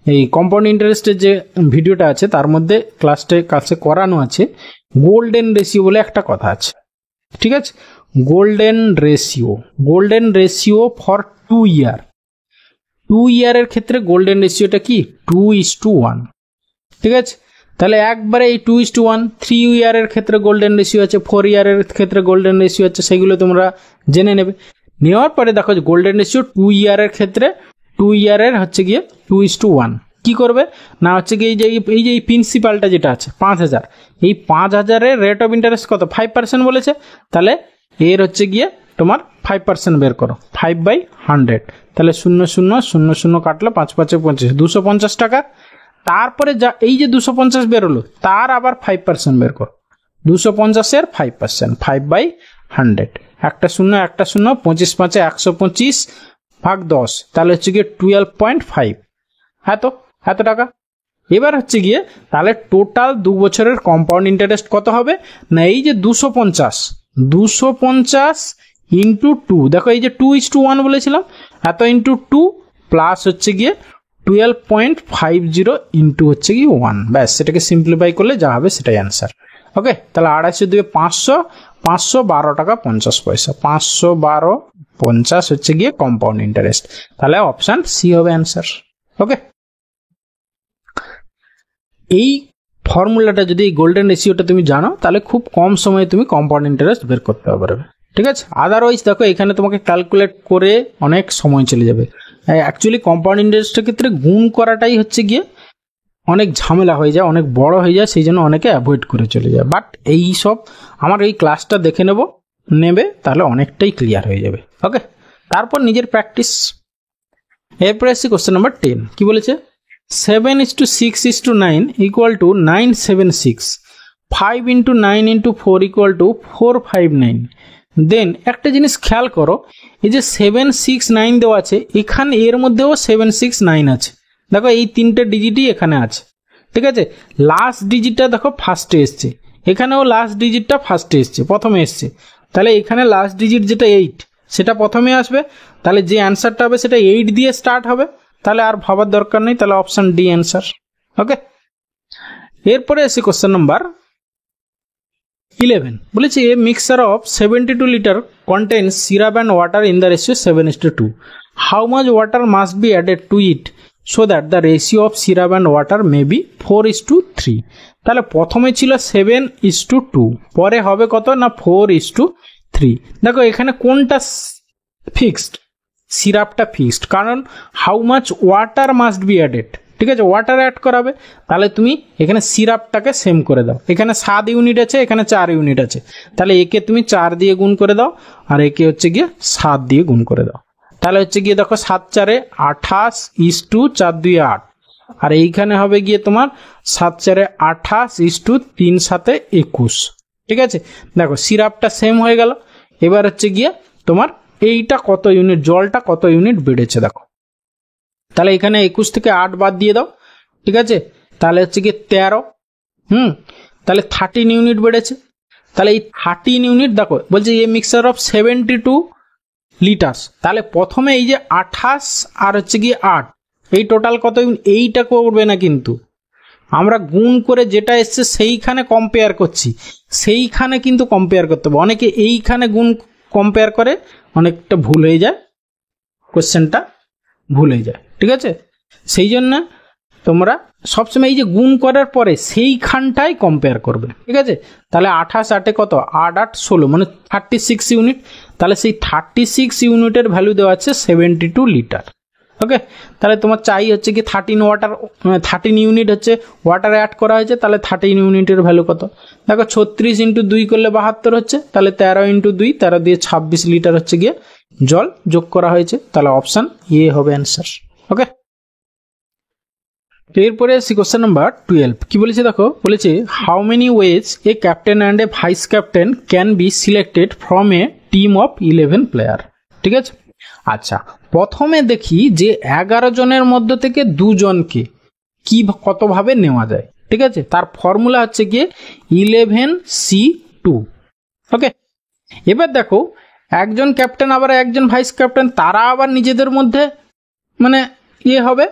এই কম্পাউন্ড ইন্টারেস্টের যে ভিডিওটা আছে তার মধ্যে ক্লাসে করানো আছে গোল্ডেন রেশিও বলে একটা কথা আছে। ঠিক আছে, গোল্ডেন রেশিও ফর 2 ইয়ার। 2 ইয়ারের ক্ষেত্রে গোল্ডেন রেশিওটা কি 2:1। ঠিক আছে, তাহলে একবারে এই 2:1। 3 ইয়ারের ক্ষেত্রে গোল্ডেন রেশিও আছে, 4 ইয়ারের ক্ষেত্রে গোল্ডেন রেশিও আছে, সেগুলো তোমরা জেনে নেবে। নেওয়ার পরে দেখো গোল্ডেন রেশিও 2 ইয়ারের ক্ষেত্রে 2 ইয়ারের হচ্ছে গিয়ে 2:1। কি করবে না হচ্ছে গিয়ে এই যে প্রিন্সিপালটা যেটা আছে 5,000, এই 5,000-এর রেট অফ ইন্টারেস্ট কত 5% বলেছে, তাহলে এর হচ্ছে গিয়ে তোমার 5% বের করো, 5/100। তাহলে 0,0,0,0 কাটলো, 5 5 25, 250 টাকা। তারপরে যা এই যে 250 বেরোলো তার আবার 5% বের করো, 250-এর 5%, 5/100, একটা শূন্য 25 5 125 ভাগ 10, তাহলে হচ্ছে গিয়ে 12.5, এত টাকা। এবার হচ্ছে গিয়ে তাহলে টোটাল 2 বছরের কম্পাউন্ড ইন্টারেস্ট কত হবে না, এই যে 250 ইন্টু 2, দেখো এই যে 2:1 বলেছিলাম, এত ইন্টু 2 প্লাস হচ্ছে গিয়ে 12.50 ইন্টু হচ্ছে গিয়ে 1, ব্যাস সেটাকে সিম্পলিফাই করলে যা হবে সেটাই অ্যান্সার। ওকে, তাহলে 250 দিয়ে 512 টাকা 50 পয়সা, 512.50 হচ্ছে গিয়ে কম্পাউন্ড ইন্টারেস্ট। তাহলে অপশন সি হবে অ্যান্সার। ওকে, এই ফর্মুলাটা যদি এই গোল্ডেন রেশিওটা তুমি জানো তাহলে খুব কম সময়ে তুমি কম্পাউন্ড ইন্টারেস্ট বের করতে পারবে। ঠিক আছে, আদারওয়াইজ দেখো এখানে তোমাকে ক্যালকুলেট করে অনেক সময় চলে যাবে। অ্যাকচুয়ালি কম্পাউন্ড ইন্টারেস্টের ক্ষেত্রে গুণ করাটাই হচ্ছে গিয়ে অনেক ঝামেলা হয়ে যায়, অনেক বড় হয়ে যায়, সেই জন্য অনেকে অ্যাভয়েড করে চলে যায়। বাট এই সব আমার এই ক্লাসটা দেখে নেবে তাহলে অনেকটাই ক্লিয়ার হয়ে যাবে। ওকে, তারপর নিজের প্র্যাকটিস। এরপরে আসছি কোশ্চেন নাম্বার 10। কি বলেছে? 7:6:9 ইকুয়াল টু 976, 5 × 9 × 4 ইকুয়াল টু 459। দেন একটা জিনিস খেয়াল করো, এই যে 769 দেওয়া আছে, এখানে এর মধ্যেও 769 আছে। দেখো এই 3টে ডিজিটই এখানে আছে। ঠিক আছে, লাস্ট ডিজিটটা দেখো ফার্স্টে এসছে, এখানেও লাস্ট ডিজিটটা ফার্স্টে এসছে, প্রথমে এসছে। তাহলে এখানে লাস্ট ডিজিট যেটা 8 সেটা প্রথমে আসবে, তাহলে যে অ্যান্সারটা হবে সেটা 8 দিয়ে স্টার্ট হবে, তাহলে আর ভাবার দরকার নেই, তাহলে অপশন ডি অ্যান্সার। ওকে, এরপরে আসি কোশ্চেন নাম্বার 11। বলেছে a mixture of 72 litre contains syrup and water in the ratio 7:2। How much water must be added to it so that the ratio of syrup and water may be 4:3। তাহলে প্রথমে ছিল 7:2, পরে হবে কত না 4:3। দেখো এখানে কোনটা ফিক্সড, সিরাপটা ফিক্সড, কারণ how much water must be added. ঠিক আছে, ওয়াটার অ্যাড করাবে, তাহলে তুমি এখানে সিরাপটাকে সেম করে দাও। এখানে 7 ইউনিট আছে, এখানে 4 ইউনিট আছে, তাহলে একে তুমি 4 দিয়ে গুণ করে দাও, আর একে হচ্ছে গিয়ে 7 দিয়ে গুণ করে দাও। তাহলে হচ্ছে গিয়ে দেখো 7 4 28 4 2 8, আর এইখানে হবে গিয়ে তোমার 7 4 28 3 7 21। ঠিক আছে, দেখো সিরাপটা সেম হয়ে গেল। এবার হচ্ছে গিয়ে তোমার এইটা কত ইউনিট, জলটা কত ইউনিট বেড়েছে দেখো, তাহলে এখানে 21 থেকে 8 বাদ দিয়ে দাও। ঠিক আছে, তাহলে হচ্ছে গিয়ে 13, তাহলে 13 ইউনিট বেড়েছে। তাহলে এই 13 ইউনিট দেখো বলছে এ মিক্সচার অফ 72 লিটার্স, তাহলে প্রথমে এই যে 28 আর হচ্ছে গিয়ে 8, এই টোটাল কত ইউনিট, এইটা করবে না কিন্তু, আমরা গুণ করে যেটা এসছে সেইখানে কম্পেয়ার করছি, সেইখানে কিন্তু কম্পেয়ার করতে হবে। অনেকে এইখানে গুণ কম্পেয়ার করে, অনেকটা ভুল হয়ে যায়, কোশ্চেনটা ভুল হয়ে যায়। ঠিক আছে, সেই জন্য তোমরা সবসময় এই যে গুণ করার পরে সেইখানটাই কম্পেয়ার করবে। ঠিক আছে, তাহলে 28 8 কত, 8 8 16 মানে 36 ইউনিট। তাহলে সেই 36 ইউনিটের ভ্যালু দেওয়া আছে 72 লিটার। ওকে, তাহলে তোমার চাই হচ্ছে কি 13 ইউনিট হচ্ছে ওয়াটার অ্যাড করা হয়েছে, তাহলে 13 ইউনিটের ভ্যালু কত? দেখো 36 × 2 করলে 72 হচ্ছে, তাহলে 13 × 2, 13 দিয়ে 26 লিটার হচ্ছে গিয়ে জল যোগ করা হয়েছে। তাহলে অপশান এ হবে অ্যান্সার। ওকে, এরপরে আসি কোশ্চেন নাম্বার 12। কি বলেছে দেখো, বলেছে how many ways a captain and a vice captain can be selected from a team of 11 player. ঠিক আছে, আচ্ছা প্রথমে দেখি যে 11 জনের মধ্যে থেকে 2 জনকে কি কতভাবে নেওয়া যায়। ঠিক আছে, তার ফর্মুলা হচ্ছে গিয়ে 11C2। ওকে, এবার দেখো একজন ক্যাপ্টেন আবার একজন ভাইস ক্যাপ্টেন, তারা আবার নিজেদের মধ্যে মানে হবে,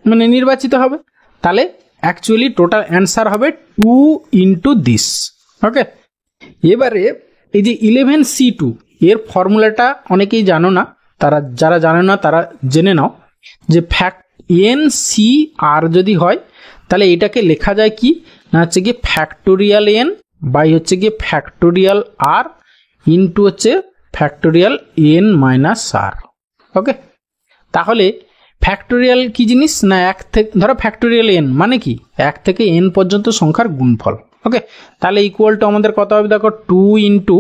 মানে নির্বাচিত হবে। তাহলে অ্যাকচুয়ালি টোটাল অ্যান্সার হবে 2 × this। ওকে, এবারে এই যে 11C2 এর ফর্মুলাটা অনেকেই জানো না, তারা যারা জানে না তারা জেনে নাও যে NCR যদি হয় তাহলে এটাকে লেখা যায় কি না, হচ্ছে গিয়ে ফ্যাক্টোরিয়াল n বাই হচ্ছে গিয়ে ফ্যাক্টোরিয়াল r ইন্টু হচ্ছে ফ্যাক্টোরিয়াল n - r। ওকে, তাহলে ফ্যাক্টোরিয়াল কি জিনিস না, 1 থেকে ধরো ফ্যাক্টোরিয়াল n মানে কি 1 থেকে n পর্যন্ত সংখ্যার গুণফল। ওকে, তাহলে ইকুয়াল টু আমাদের কত হবে দেখো, 2 ইন্টু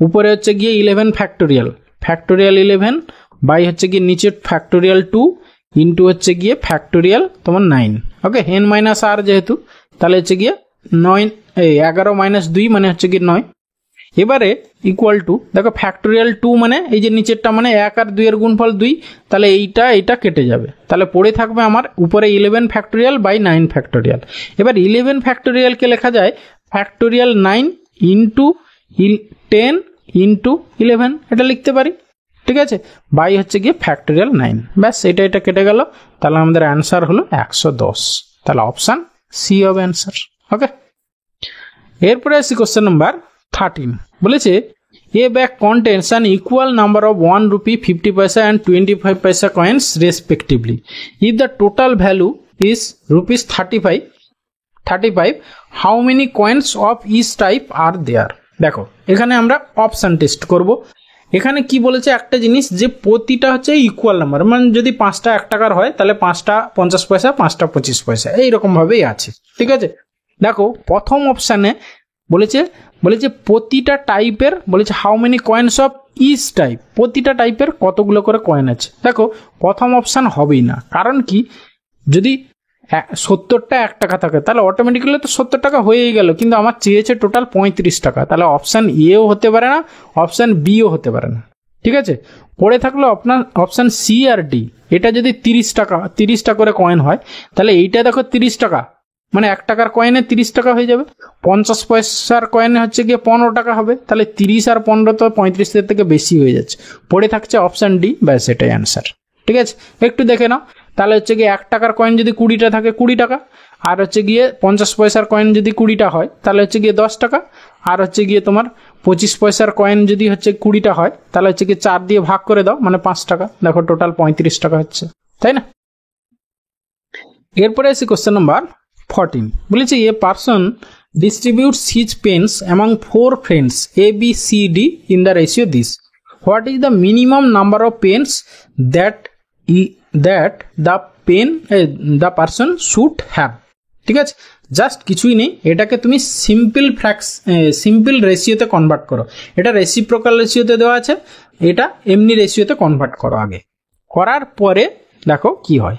উপরে হচ্ছে গিয়ে 11 ফ্যাক্টোরিয়াল 11 বাই হচ্ছে গিয়ে নিচে ফ্যাক্টোরিয়াল 2 ইন্টু হচ্ছে গিয়ে ফ্যাক্টোরিয়াল তোমার 9। ওকে, n - r যেহেতু, তাহলে হচ্ছে গিয়ে 11 - 2 মানে হচ্ছে গিয়ে 9। এবারে ইকুয়াল টু দেখো ফ্যাক্টোরিয়াল 2 মানে এই যে নিচেরটা মানে 1 আর 2 এর গুণফল 2, তাহলে এইটা কেটে যাবে, তাহলে পড়ে থাকবে আমার উপরে 11 ফ্যাক্টোরিয়াল বাই 9 ফ্যাক্টোরিয়াল। এবার 11 ফ্যাক্টোরিয়ালকে লেখা যায় ফ্যাক্টোরিয়াল 9 ইন্টু 10 ইন্টু 11, এটা লিখতে পারি। ঠিক আছে, বাই হচ্ছে গিয়ে ফ্যাক্টোরিয়াল 9, ব্যাস এটা কেটে গেল। তাহলে আমাদের অ্যান্সার হলো 110। তাহলে অপশান সি হবে অ্যান্সার। ওকে, এরপরে আসি কোশ্চেন নাম্বার 13। বলেছে a bag contains an equal number of 1 rupee 50 paisa and 25 paisa coins respectively. If the total value is rupees 35, how many coins of each type are there. দেখো এখানে আমরা option test করব। এখানে কি বলেছে একটা জিনিস যে প্রতিটা হচ্ছে ইকুয়াল নাম্বার, মানে যদি 5টা 1 টাকার হয় তাহলে 5টা 50 পয়সা 5টা 25 পয়সা এইরকম ভাবেই আছে। ঠিক আছে, দেখো প্রথম অপশানে বলেছে প্রতিটা টাইপের, বলেছে how many coins of each type, প্রতিটা টাইপের কতগুলো করে কয়েন আছে। দেখো প্রথম অপশান হবেই না, কারণ কি যদি 70টা 1 টাকা থাকে তাহলে অটোমেটিক্যালি তো 70 টাকা হয়েই গেল, কিন্তু আমার চেয়েছে টোটাল 35 টাকা, তাহলে অপশান এও হতে পারে না, অপশান বিও হতে পারে না। ঠিক আছে, পড়ে থাকলো আপনার অপশান সি আর ডি। এটা যদি 30টা করে কয়েন হয় তাহলে এইটা দেখো 30 টাকা, মানে 1 টাকার কয়েনে 30 টাকা হয়ে যাবে, 50 পয়সার কয়েনে হচ্ছে গিয়ে 15 টাকা হবে, তাহলে 30 আর 15 তো 35 থেকে বেশি হয়ে যাচ্ছে। পড়ে থাকছে অপশান ডি, ব্যাস এটাই অ্যান্সার। ঠিক আছে, একটু দেখে নাও, তাহলে হচ্ছে গিয়ে 1 টাকার কয়েন যদি 20টা থাকে 20 টাকা, আর হচ্ছে গিয়ে 50 পয়সার কয়েন যদি 20টা হয় তাহলে হচ্ছে গিয়ে 10 টাকা, আর হচ্ছে গিয়ে তোমার 25 পয়সার কয়েন যদি হচ্ছে 20টা হয় তাহলে হচ্ছে গিয়ে 4 দিয়ে ভাগ করে দাও, মানে 5 টাকা, দেখো টোটাল 35 টাকা হচ্ছে, তাই না? এরপরে আসি কোশ্চেন নাম্বার 14। বলেছে a person distributes his pens among 4 friends A, B, C, D in the ratio this. What is the minimum number of pens that the person should have? ঠিক আছে, জাস্ট কিছুই নেই, এটাকে তুমি সিম্পল রেশিওতে কনভার্ট করো। এটা reciprocal রেশিওতে দেওয়া আছে, এটা এমনি রেশিওতে কনভার্ট করো। আগে করার পরে দেখো কি হয়,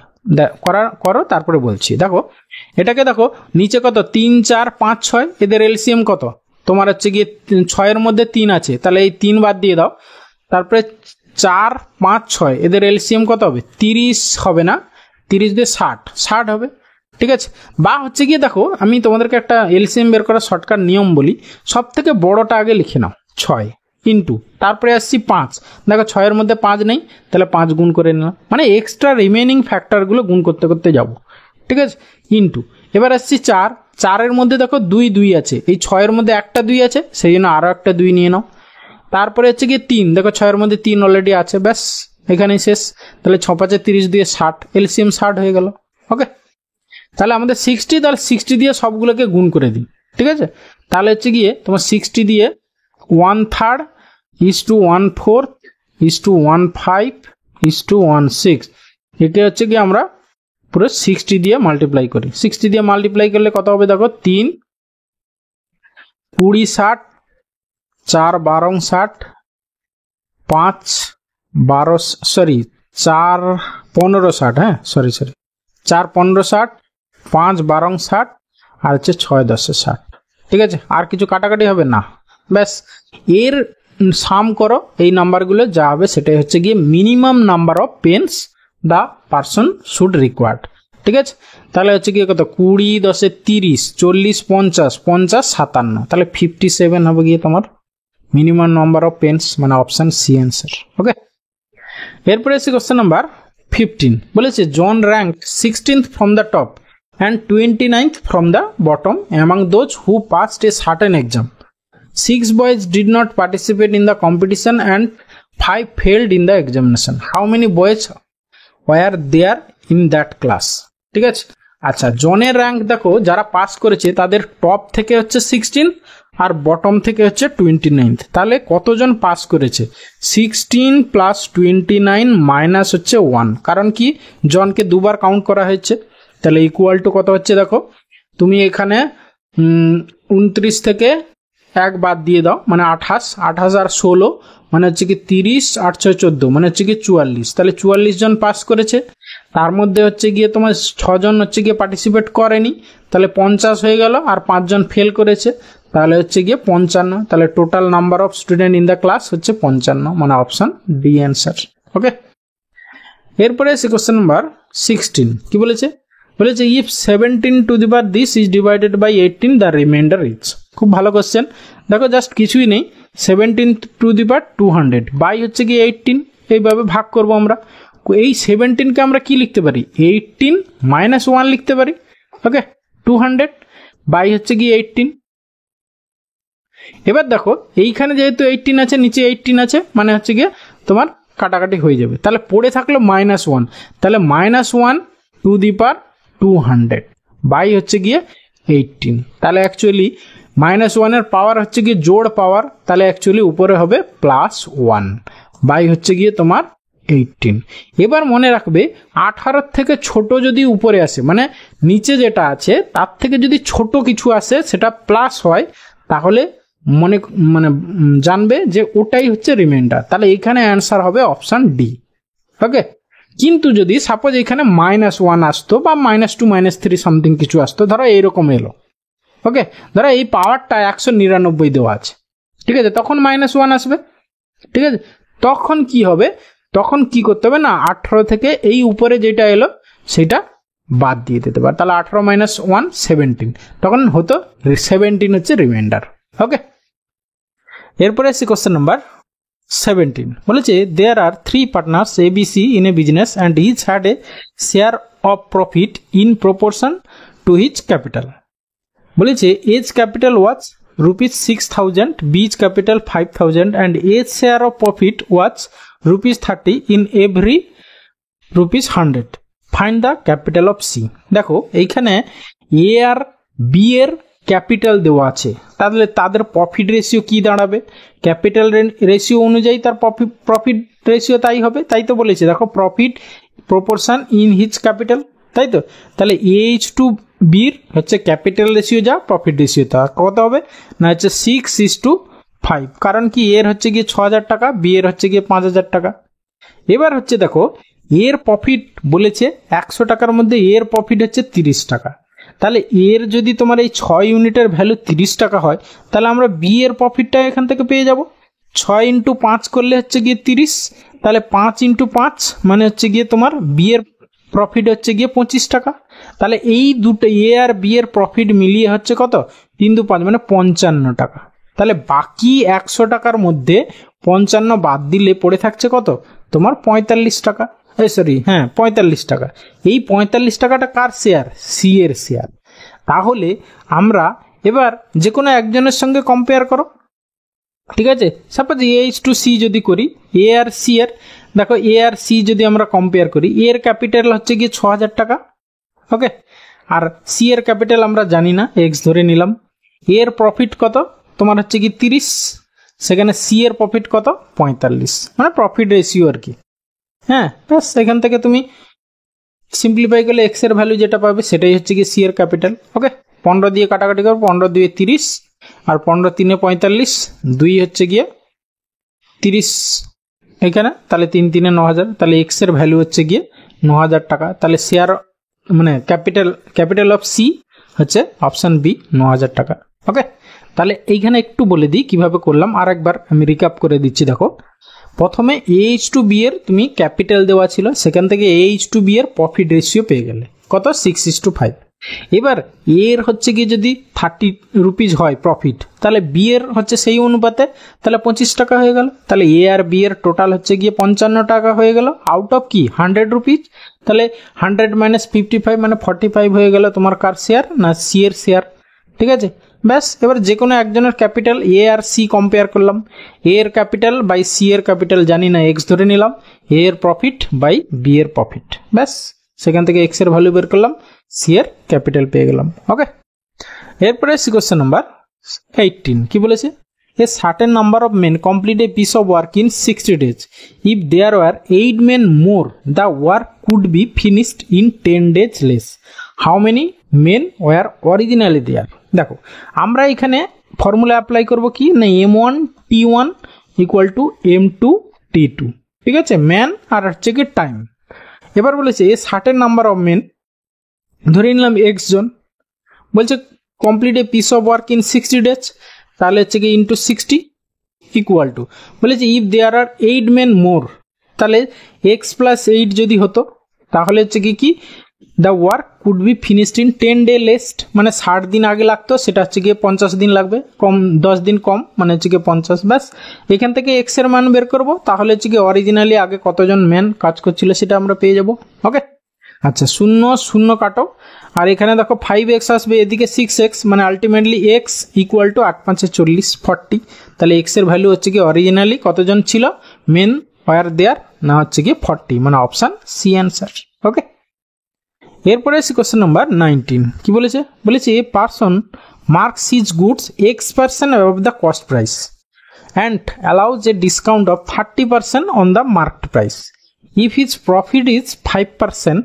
করো তারপরে বলছি। দেখো এটাকে দেখো নিচে কত 3 4 5 6, এদের এলসিএম কত তোমার হচ্ছে গিয়ে 6-এর মধ্যে 3 আছে, তাহলে এই 3 বাদ দিয়ে দাও। তারপরে 4 5 6 এদের এলসিএম কত হবে, 30 হবে না, 30 দিয়ে 60 হবে। ঠিক আছে, বা হচ্ছে গিয়ে দেখো আমি তোমাদেরকে একটা এলসিএম বের করার শর্টকাট নিয়ম বলি, সব থেকে বড়টা আগে লিখে নাও 6 ইন্টু, তারপরে আসছি 5, দেখো 6-এর মধ্যে 5 নেই, তাহলে 5 গুণ করে নিলাম, মানে এক্সট্রা রিমেনিং ফ্যাক্টরগুলো গুণ করতে করতে যাব। ঠিক আছে, ইন্টু এবার আসছি 4, 4-এর মধ্যে দেখো 2 2 আছে, এই 6-এর মধ্যে একটা 2 আছে, সেই জন্য আরও একটা 2 নিয়ে নাও। তারপরে হচ্ছে গিয়ে 3, দেখো 6-এর মধ্যে 3 অলরেডি আছে, ব্যাস এখানেই শেষ। তাহলে 6 5 30 দিয়ে 60, এলসিএম 60 হয়ে গেল। ওকে, তাহলে আমাদের 60, তাহলে 60 দিয়ে সবগুলোকে গুণ করে দিই, ঠিক আছে। তাহলে হচ্ছে গিয়ে তোমার 60 দিয়ে 1/3 1/4 1/5 1/6, একে হচ্ছে গিয়ে আমরা পুরো 60 দিয়ে মাল্টিপ্লাই করি। 60 দিয়ে মাল্টিপ্লাই করলে কত হবে দেখো, 3 20 60, 4 12 60, 5 12 সরি 4 15 60, হ্যাঁ সরি 4 15 60, 5 12 60, আর হচ্ছে 6 10 60, ঠিক আছে। আর কিছু কাটাকাটি হবে না, ব্যাস এর সাম করো, এই নাম্বারগুলো যা হবে সেটাই হচ্ছে গিয়ে minimum number of pens the person should required, ঠিক আছে। তাহলে হচ্ছে গিয়ে কত, 20 10 30 40 50 50 57, তাহলে 57 হবে গিয়ে তোমার মিনিমাম নাম্বার অফ পেন্স, মানে অপশন সি অ্যান্সার। ওকে, এরপরে এসে কোশ্চেন নাম্বার 15, বলেছে John rank 16th from the top and 29th from the bottom among those who passed a certain exam. 6 boys did not participate in the competition and 5 failed in the examination. How many boys were there in that class? ঠিক আছে, আচ্ছা জনের rank দেখো, যারা pass করেছে তাদের top থেকে হচ্ছে 16 আর বটম থেকে হচ্ছে 29, তাহলে কতজন পাস করেছে, 16 প্লাস 29 মাইনাস হচ্ছে 1, কারণ কি জনকে দুবার কাউন্ট করা হয়েছে, তাহলে ইকুয়াল টু কত হচ্ছে দেখো, তুমি এখানে 29 থেকে 1 বাদ দিয়ে দাও, মানে 28, 28 আর 16 মানে হচ্ছে কি 30, 8 6 14 মানে হচ্ছে কি 44, তাহলে 44 জন পাস করেছে। তার মধ্যে হচ্ছে গিয়ে তোমার 6 জন হচ্ছে গিয়ে পার্টিসিপেট করেনি, তাহলে 50 হয়ে গেল, আর 5 জন ফেল করেছে, তাহলে হচ্ছে গিয়ে 55, তাহলে total number of student in the class হচ্ছে 55, মানে অপশন ডি অ্যান্সার। ওকে, এরপরে এসে কোশ্চেন নাম্বার 16, কি বলেছে, বলেছে if 17 to the power this is divided by 18 the remainder is. খুব ভালো কোশ্চেন, দেখো জাস্ট কিছুই নেই, 17 টু দি পাওয়ার 200 বাই হচ্ছে কি 18, এইভাবে ভাগ করব আমরা। এই 17কে আমরা কি লিখতে পারি, 18 মাইনাস 1 লিখতে পারি। ওকে, 200 বাই হচ্ছে কি 18। এবার দেখো এইখানে যেহেতু 18 আছে, নিচে 18 আছে, মানে হচ্ছে গিয়ে তোমার কাটাকাটি হয়ে যাবে, তাহলে পড়ে থাকলো -1, তাহলে -1 টু দি পাওয়ার 200 বাই হচ্ছে গিয়ে 18, তাহলে অ্যাকচুয়ালি -1 এর পাওয়ার হচ্ছে গিয়ে জোড় পাওয়ার, তাহলে অ্যাকচুয়ালি উপরে হবে +1 বাই হচ্ছে গিয়ে তোমার 18। এবার মনে রাখবে 18 থেকে ছোট যদি উপরে আসে, মানে নিচে যেটা আছে তার থেকে যদি ছোট কিছু আসে সেটা প্লাস হয়, তাহলে মানে জানবে যে ওটাই হচ্ছে রিমাইন্ডার, তাহলে এখানে অ্যান্সার হবে অপশন ডি। ওকে, কিন্তু যদি সাপোজ এখানে -1 আসতো বা -2 -3 সামথিং কিছু আসতো, ধরো এইরকম এলো, ওকে, ধরো এই পাওয়ারটা 199 দেওয়া আছে, ঠিক আছে, তখন -1 আসবে, ঠিক আছে, তখন কি হবে, তখন কি করতে হবে না, 18 থেকে এই উপরে যেটা এলো সেটা বাদ দিয়ে দিতে পারে, তাহলে 18 - 1 17, তখন হতো 17 হচ্ছে রিমাইন্ডার। ওকে, এরপরে আসছি কোশ্চেন নাম্বার 17, বলেছে there are 3 partners ABC in a business and each had a share of profit in proportion to his capital. বলেছে A's capital was ₹6,000, B's capital 5,000 and A's share of profit was ₹30 in every ₹100। Find the capital of C. দেখো এইখানে এ আর B এর capital দেওয়া আছে, তাহলে তাদের profit ratio কি দাঁড়াবে, ক্যাপিটাল রেশিও অনুযায়ী তার প্রফিট রেশিও তাই হবে, তাই তো বলেছে দেখো profit proportion in his capital, তাই তো, তাহলে এইচ টু বির হচ্ছে ক্যাপিটাল রেশিও যা প্রফিট রেশিও তা কত হবে না হচ্ছে 6:5, কারণ কি এর হচ্ছে গিয়ে 6,000 টাকা, বি এর হচ্ছে গিয়ে 5,000 টাকা। এবার হচ্ছে দেখো এর প্রফিট বলেছে 100 টাকার মধ্যে এর প্রফিট হচ্ছে 30 টাকা, তাহলে এর যদি তোমার এই 6 ইউনিটের ভ্যালু 30 টাকা হয়, তাহলে আমরা বি এর প্রফিটটা এখান থেকে পেয়ে যাব, 6 × 5 করলে হচ্ছে গিয়ে 30, তাহলে 5 × 5 মানে হচ্ছে গিয়ে তোমার বি এর প্রফিট হচ্ছে গিয়ে 25 টাকা, তাহলে এই দুটো এ আর বি এর প্রফিট মিলিয়ে হচ্ছে কত 3 × 5 মানে 55 টাকা, তাহলে বাকি 100 টাকার মধ্যে 55 বাদ দিলে পড়ে থাকছে কত তোমার 45 টাকা। সরি হ্যাঁ 45 টাকা। এই 45 টাকাটা কার শেয়ার? সি এর শেয়ার। তাহলে আমরা এবার যে কোনো একজনের সঙ্গে কম্পেয়ার করো, ঠিক আছে? সাপোজ A/C যদি করি, এ আর সি এর, দেখো এ আর সি যদি আমরা কম্পেয়ার করি, এ এর ক্যাপিটাল হচ্ছে গিয়ে 6000 টাকা, ওকে, আর সি এর ক্যাপিটাল আমরা জানি না, এক্স ধরে নিলাম। এর প্রফিট কত তোমার হচ্ছে কি 30, সেখানে সি এর প্রফিট কত 45, মানে প্রফিট রেশিও আর কি। হ্যাঁ ব্যাস, এখান থেকে তুমি সিম্পলিফাই করলে এক্স এর ভ্যালু যেটা পাবে সেটাই হচ্ছে কি সি এর ক্যাপিটাল। ওকে, 15 দিয়ে কাটাকাটি করবো, 15 দিয়ে 30 আর 15 3 45, 2 হচ্ছে গিয়ে 30 এখানে, তাহলে 3 3 9000, তাহলে এক্স এর ভ্যালু হচ্ছে গিয়ে 9000 টাকা। তাহলে শেয়ার মানে ক্যাপিটাল অফ সি হচ্ছে অপশন বি 9000 টাকা। ওকে, তাহলে এইখানে একটু বলে দিই কিভাবে করলাম, আর একবার আমি রিক্যাপ করে দিচ্ছি। দেখো, প্রথমে A/B এর তুমি ক্যাপিটাল দেওয়া ছিল, সেখান থেকে A/B এর প্রফিট রেশিও পেয়ে গেলে কত 6:5। এবার এর হচ্ছে গিয়ে যদি 30 রুপিজ হয় প্রফিট, তাহলে বি এর হচ্ছে সেই অনুপাতে, তাহলে 25 টাকা হয়ে গেল। তাহলে এ আর বি এর টোটাল হচ্ছে গিয়ে 55 টাকা হয়ে গেল, আউট অফ কি 100 রুপিজ। তাহলে 100 - 55 মানে 45 হয়ে গেল তোমার কার শেয়ার? না সি এর শেয়ার, ঠিক আছে? ব্যাস, এবার যে কোনো একজনের ক্যাপিটাল এ আর সি কম্পেয়ার করলাম, এ এর ক্যাপিটাল বাই সি এর ক্যাপিটাল জানি না, এক্স ধরে নিলাম, এ এর প্রফিট বাই বি এর প্রফিট, ব্যাস সেখান থেকে এক্স এর ভ্যালু বের করলাম, সি এর ক্যাপিটাল পেয়ে গেলাম। ওকে, এরপরে কোশ্চেন নাম্বার 18 কি বলেছে? A certain number of men complete a piece of work in 60 days. If there were 8 men more, the work could be finished in 10 days less. How many men were originally there? দেখো, আমরা এখানে formula apply করব কি না, M1 T1 equal to M2 T2, ঠিক আছে? Man আর হচ্ছে কি টাইম। এবার বলেছে a certain number of men, ধরে নিলাম এক্স জন, বলছে complete a piece of work in 60 days, তাহলে হচ্ছে কি ইন্টু 60 ইকুয়াল টু, বলেছে if there are 8 men more, তাহলে এক্স প্লাস 8 যদি হতো তাহলে হচ্ছে কি the work could be finished in 10 days less, মানে 60 দিন আগে লাগতো, সেটা হচ্ছে গিয়ে 50 দিন লাগবে, কম 10 দিন কম, মানে হচ্ছে গিয়ে 50। ব্যাস, এখান থেকে এক্স এর মান বের করবো, তাহলে হচ্ছে কি অরিজিনালি আগে কতজন ম্যান কাজ করছিল সেটা আমরা পেয়ে যাবো। ওকে, আচ্ছা 0 0 কাটো, আর এখানে দেখো 5x আসবে, এদিকে 6x, মানে আলটিমেটলি x ইকুয়াল টু 8 5 40 40। তাহলে x এর ভ্যালু হচ্ছে কি অরিজিনালি কতজন ছিল মেন ওয়ার দেয়ার, না হচ্ছে কি 40, মানে অপশন সি অ্যান্সার। ওকে, এরপরে আসি কোশ্চেন নাম্বার 19 কি বলেছে? বলেছে a person marks his goods X% above the cost price and allows a discount of 30% on the marked price. If his profit is 5%,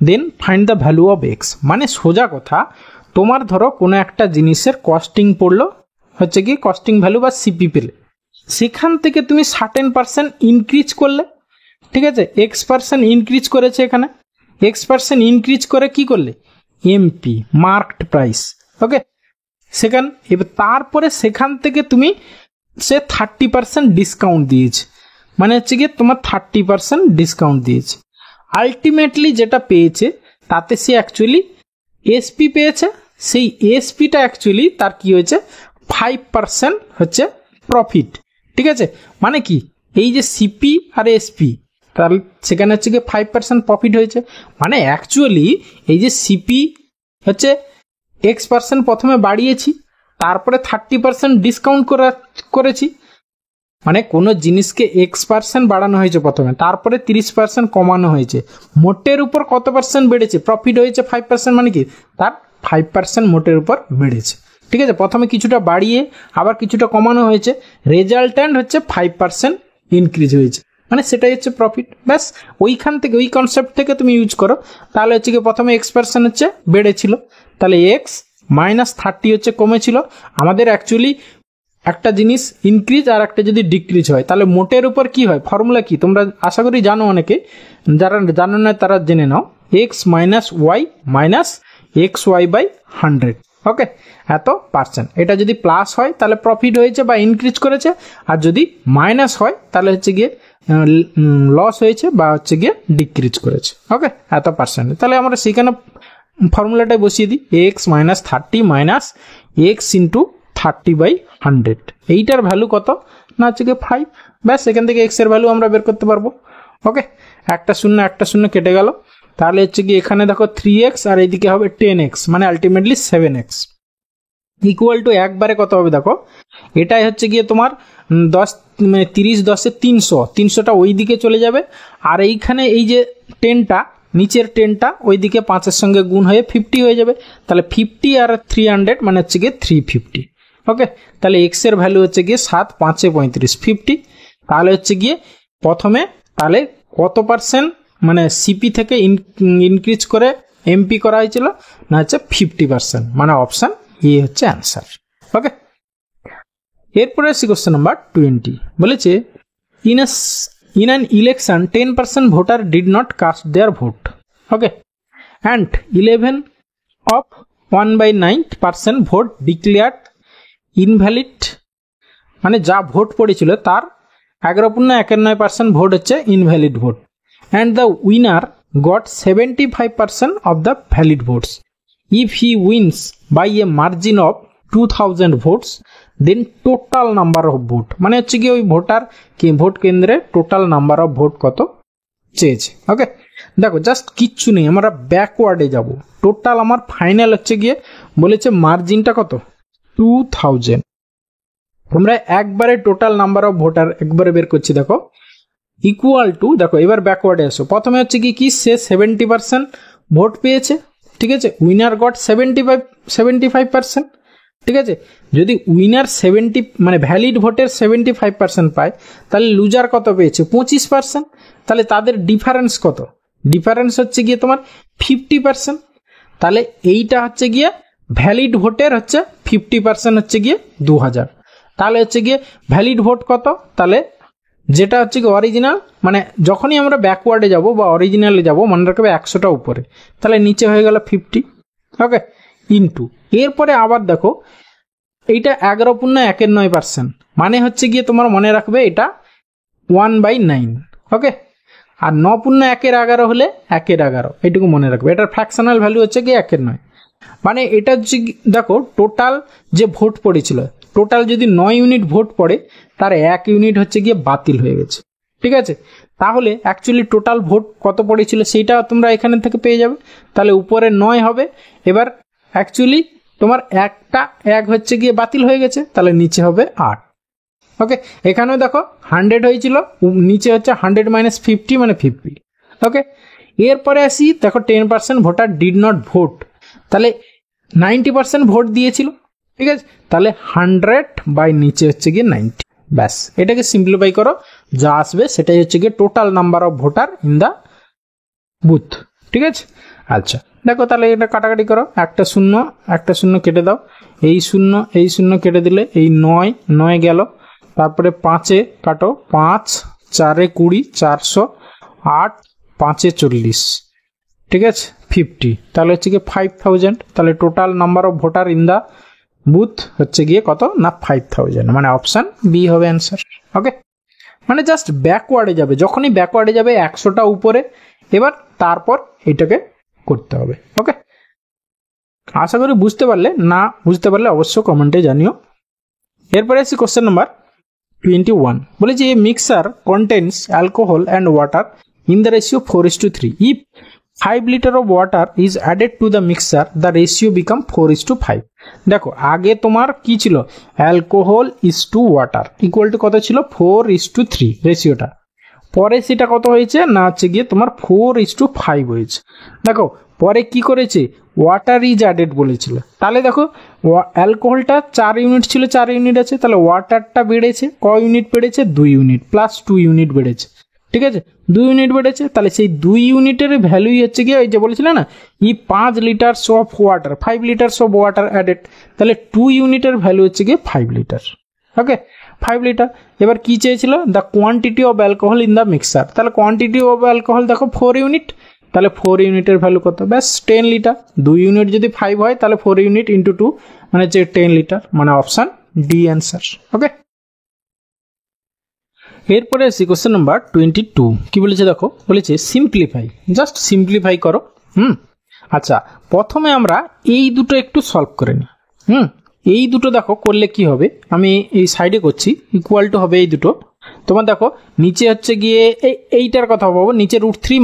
then find the value of x. মানে সোজা কথা, তোমার ধরো কোনো একটা জিনিসের কস্টিং পড়লো, হচ্ছে কি কস্টিং ভ্যালু বা সিপি পেলে, সেখান থেকে তুমি 30% ইনক্রিজ করলে, ঠিক আছে? X% ইনক্রিজ করেছে, এখানে X% ইনক্রিজ করে কি করলে এমপি মার্কড প্রাইস। ওকে, এবার তারপরে সেখান থেকে তুমি সে 30% ডিসকাউন্ট দিয়েছে, মানে হচ্ছে গিয়ে তোমার 30% ডিসকাউন্ট দিয়েছে। আলটিমেটলি যেটা পেয়েছে তাতে সে অ্যাকচুয়ালি এসপি পেয়েছে, সেই এসপিটা অ্যাকচুয়ালি তার কি হয়েছে 5% হচ্ছে প্রফিট, ঠিক আছে? মানে কি এই যে সিপি আর এসপি, তাহলে সেখানে হচ্ছে গিয়ে 5% প্রফিট হয়েছে, মানে অ্যাকচুয়ালি এই যে সিপি হচ্ছে X% প্রথমে বাড়িয়েছি, তারপরে 30% ডিসকাউন্ট করেছি, মানে কোনো জিনিসকে X% বাড়ানো হয়েছে প্রথমে, তারপরে 30% কমানো হয়েছে, মোটের উপর কত পার্সেন্ট বেড়েছে? প্রফিট হয়েছে 5%, মানে কি তার 5% মোটের উপর বেড়েছে, ঠিক আছে? প্রথমে কিছুটা বাড়িয়ে আবার কিছুটা কমানো হয়েছে, রেজাল্ট্যান্ট হচ্ছে 5% ইনক্রিজ হয়েছে, মানে সেটাই হচ্ছে প্রফিট। ব্যাস, ওইখান থেকে ওই কনসেপ্ট থেকে তুমি ইউজ করো, তাহলে হচ্ছে কি প্রথমে X% হচ্ছে বেড়েছিল, তাহলে X - 30 হচ্ছে কমেছিল। আমাদের অ্যাকচুয়ালি একটা জিনিস ইনক্রিজ আর একটা যদি ডিক্রিজ হয়, তাহলে মোটের উপর কি হয়? ফর্মুলা কি তোমরা আশা করি জানো, অনেকে যারা জানো না তারা জেনে নাও, X - Y - XY/100। ওকে, এত পার্সেন্ট। এটা যদি প্লাস হয় তাহলে প্রফিট হয়েছে বা ইনক্রিজ করেছে, আর যদি মাইনাস হয় তাহলে হচ্ছে গিয়ে লস হয়েছে বা হচ্ছে গিয়ে ডিক্রিজ করেছে। ওকে, এত পার্সেন্ট। তাহলে আমরা সেখানে ফর্মুলাটাই বসিয়ে দিই, X - 30 - X × 30/100। এইটার ভ্যালু কত? না হচ্ছে গিয়ে 5। ব্যাস, এখান থেকে X এর ভ্যালু আমরা বের করতে পারবো। ওকে, একটা শূন্য কেটে গেল, তাহলে হচ্ছে কি এখানে দেখো 3x আর এইদিকে হবে 10x, মানে আলটিমেটলি 7x ইকুয়াল টু একবারে কত হবে দেখো, এটাই হচ্ছে গিয়ে তোমার 10 মানে 30 10 300, 300টা ওই দিকে চলে যাবে, আর এইখানে এই যে 10টা নিচের 10টা ওইদিকে 5-এর সঙ্গে গুণ হয়ে 50 হয়ে যাবে, তাহলে 50 আর 300 মানে হচ্ছে গিয়ে 350। ওকে, তাহলে এক্স এর ভ্যালু হচ্ছে গিয়ে 7 5 35 50। তাহলে হচ্ছে গিয়ে প্রথমে তাহলে কত পার্সেন্ট মানে সিপি থেকে ইনক্রিজ করে এমপি করা হয়েছিল না হচ্ছে 50%, মানে অপশন এ হচ্ছে অ্যান্সার। ওকে, এরপরে আসি কোশ্চেন নাম্বার 20, বলেছে in an election 10% voter did not cast their vote. Okay, and 11 of 1/9% vote declared invalid, মানে যা ভোট পড়েছিল তার 11.19% ভোট হচ্ছে invalid vote, and the winner got 75% of the valid votes. If he wins by a margin of 2000 votes, then total number of vote, মানে হচ্ছে কি ওই voter কি ভোট কেন্দ্রে টোটাল নাম্বার অফ ভোট কত চেয়েছে। ওকে, দেখো জাস্ট কিচ্ছু নেই, আমরা ব্যাকওয়ার্ডে যাব। টোটাল আমার ফাইনাল হচ্ছে গিয়ে বলেছে মার্জিনটা কত 2000, আমরা একবারে টোটাল নাম্বার অফ ভোটার একবারে বের করছি। দেখো ইকুয়াল টু, দেখো এবার ব্যাকওয়ার্ডে আসো, প্রথমে হচ্ছে কি সে 70% ভোট পেয়েছে, ঠিক আছে, উইনার গট 75%, ঠিক আছে। যদি উইনার 70 মানে ভ্যালিড ভোটের 75% পায়, তাহলে লুজার কত পেয়েছে 25%, তাহলে তাদের ডিফারেন্স কত, ডিফারেন্স হচ্ছে গিয়ে তোমার 50%, তাহলে এইটা হচ্ছে গিয়ে ভ্যালিড ভোটের হচ্ছে 50% হচ্ছে গিয়ে 2000, তাহলে হচ্ছে গিয়ে ভ্যালিড ভোট কত, তাহলে যেটা হচ্ছে কি অরিজিনাল, মানে যখনই আমরা ব্যাকওয়ার্ডে যাব বা অরিজিনালে যাব মনে রাখবে 100টা উপরে, তাহলে নিচে হয়ে গেল 50। ওকে, ইনটু এরপরে আবার দেখো এইটা 11.19%, মানে হচ্ছে গিয়ে তোমার মনে রাখবে এটা 1/9। ওকে, আর 9.1 হলে 1/11, এইটুকু মনে রাখবে, এটার ফ্র্যাকশনাল ভ্যালু হচ্ছে কি 1/9, মানে এটা হচ্ছে দেখো টোটাল যে ভোট পড়েছিল, টোটাল যদি 9 ইউনিট ভোট পড়ে তার 1 ইউনিট হচ্ছে গিয়ে বাতিল হয়ে গেছে, ঠিক আছে। তাহলে অ্যাকচুয়ালি টোটাল ভোট কত পড়েছিল সেইটা তোমরা এখানে থেকে পেয়ে যাবে, তাহলে উপরে 9 হবে, এবার অ্যাকচুয়ালি তোমার একটা 1 হচ্ছে গিয়ে বাতিল হয়ে গেছে, তাহলে নিচে হবে 8। ওকে, এখানেও দেখো 100 হয়েছিল, নিচে হচ্ছে 100 - 50 মানে 50। ওকে, এরপরে আসি দেখো 10% ভোটার ডিড নট ভোট, তাহলে 90% ভোট দিয়েছিল, ঠিক আছে, তাহলে 100 বাই নিচে হচ্ছে গিয়ে 90, ব্যাস এটাকে সিম্পলিফাই করো, যা আসবে সেটাই হচ্ছে গিয়ে total number of voter in the booth, ঠিক আছে। আচ্ছা দেখো তাহলে এটা কাটাকাটি করো, একটা শূন্য কেটে দাও, এই শূন্য কেটে দিলে এই 9 গেল, তারপরে 5 কাটো, 5 4 20 400, 8 5 40, ঠিক আছে 50, তাহলে হচ্ছে গিয়ে 5000, তাহলে total number of voter in the booth হচ্ছে গিয়ে কত না 5000, মানে অপশন বি হবে অ্যান্সার। ওকে, মানে জাস্ট ব্যাকওয়ার্ডে যাবে, যখনই ব্যাকওয়ার্ডে যাবে 100টা উপরে, এবার তারপর এটাকে করতে হবে। ওকে, আশা করি বুঝতে পারলে, না বুঝতে পারলে অবশ্যই কমেন্টে জানিও। এরপরে আসি কোশ্চেন নাম্বার 21, বলে যে mixture contains alcohol and water in the ratio 4:3, if 5 litre of water is added to the mixture the ratio become 4:5। দেখো আগে তোমার কি ছিল, alcohol is to water equal to কত ছিল 4:3 রেশিওটা, পরে সেটা কত হয়েছে না হচ্ছে গিয়ে তোমার 4:5 হয়েছে। দেখো পরে কি করেছে, ওয়াটার ইজ অ্যাডেড বলেছিল, তাহলে দেখো অ্যালকোহলটা 4 ইউনিট ছিল, 4 ইউনিট আছে, তাহলে ওয়াটারটা বেড়েছে, ক ইউনিট বেড়েছে 2 ইউনিট, প্লাস 2 ইউনিট বেড়েছে, ঠিক আছে 2 ইউনিট বেড়েছে, তাহলে সেই 2 ইউনিটের ভ্যালুই হচ্ছে গিয়ে ওই যে বলেছিল না ই 5 litres of water 5 litres of water added, তাহলে 2 ইউনিটের ভ্যালু হচ্ছে গিয়ে 5 লিটার। ওকে, 5 লিটার। এবার কি চেয়েছিল, the quantity of alcohol in the mixer, তাহলে কোয়ান্টিটি অফ অ্যালকোহল দেখো 4 ইউনিট, তাহলে 4 ইউনিটের ভ্যালু কত, ব্যাস 10 লিটার, 2 ইউনিট যদি 5 হয় তাহলে 4 ইউনিট ইন্টু 2 মানে হচ্ছে 10 লিটার, মানে অপশন ডি অ্যান্সার। ওকে, এরপরে আসি কোশ্চেন নাম্বার 22, কি বলেছে দেখো, বলেছে সিম্পলিফাই, জাস্ট সিম্পলিফাই করো। আচ্ছা প্রথমে আমরা এই দুটো একটু সলভ করে নিই। এই দুটো দেখো করলে কি হবে, আমি এই সাইডে করছি, ইকুয়াল টু হবে এই দুটো, তোমার দেখো নিচে হচ্ছে গিয়ে এইটার কথা পাবো, নিচে √3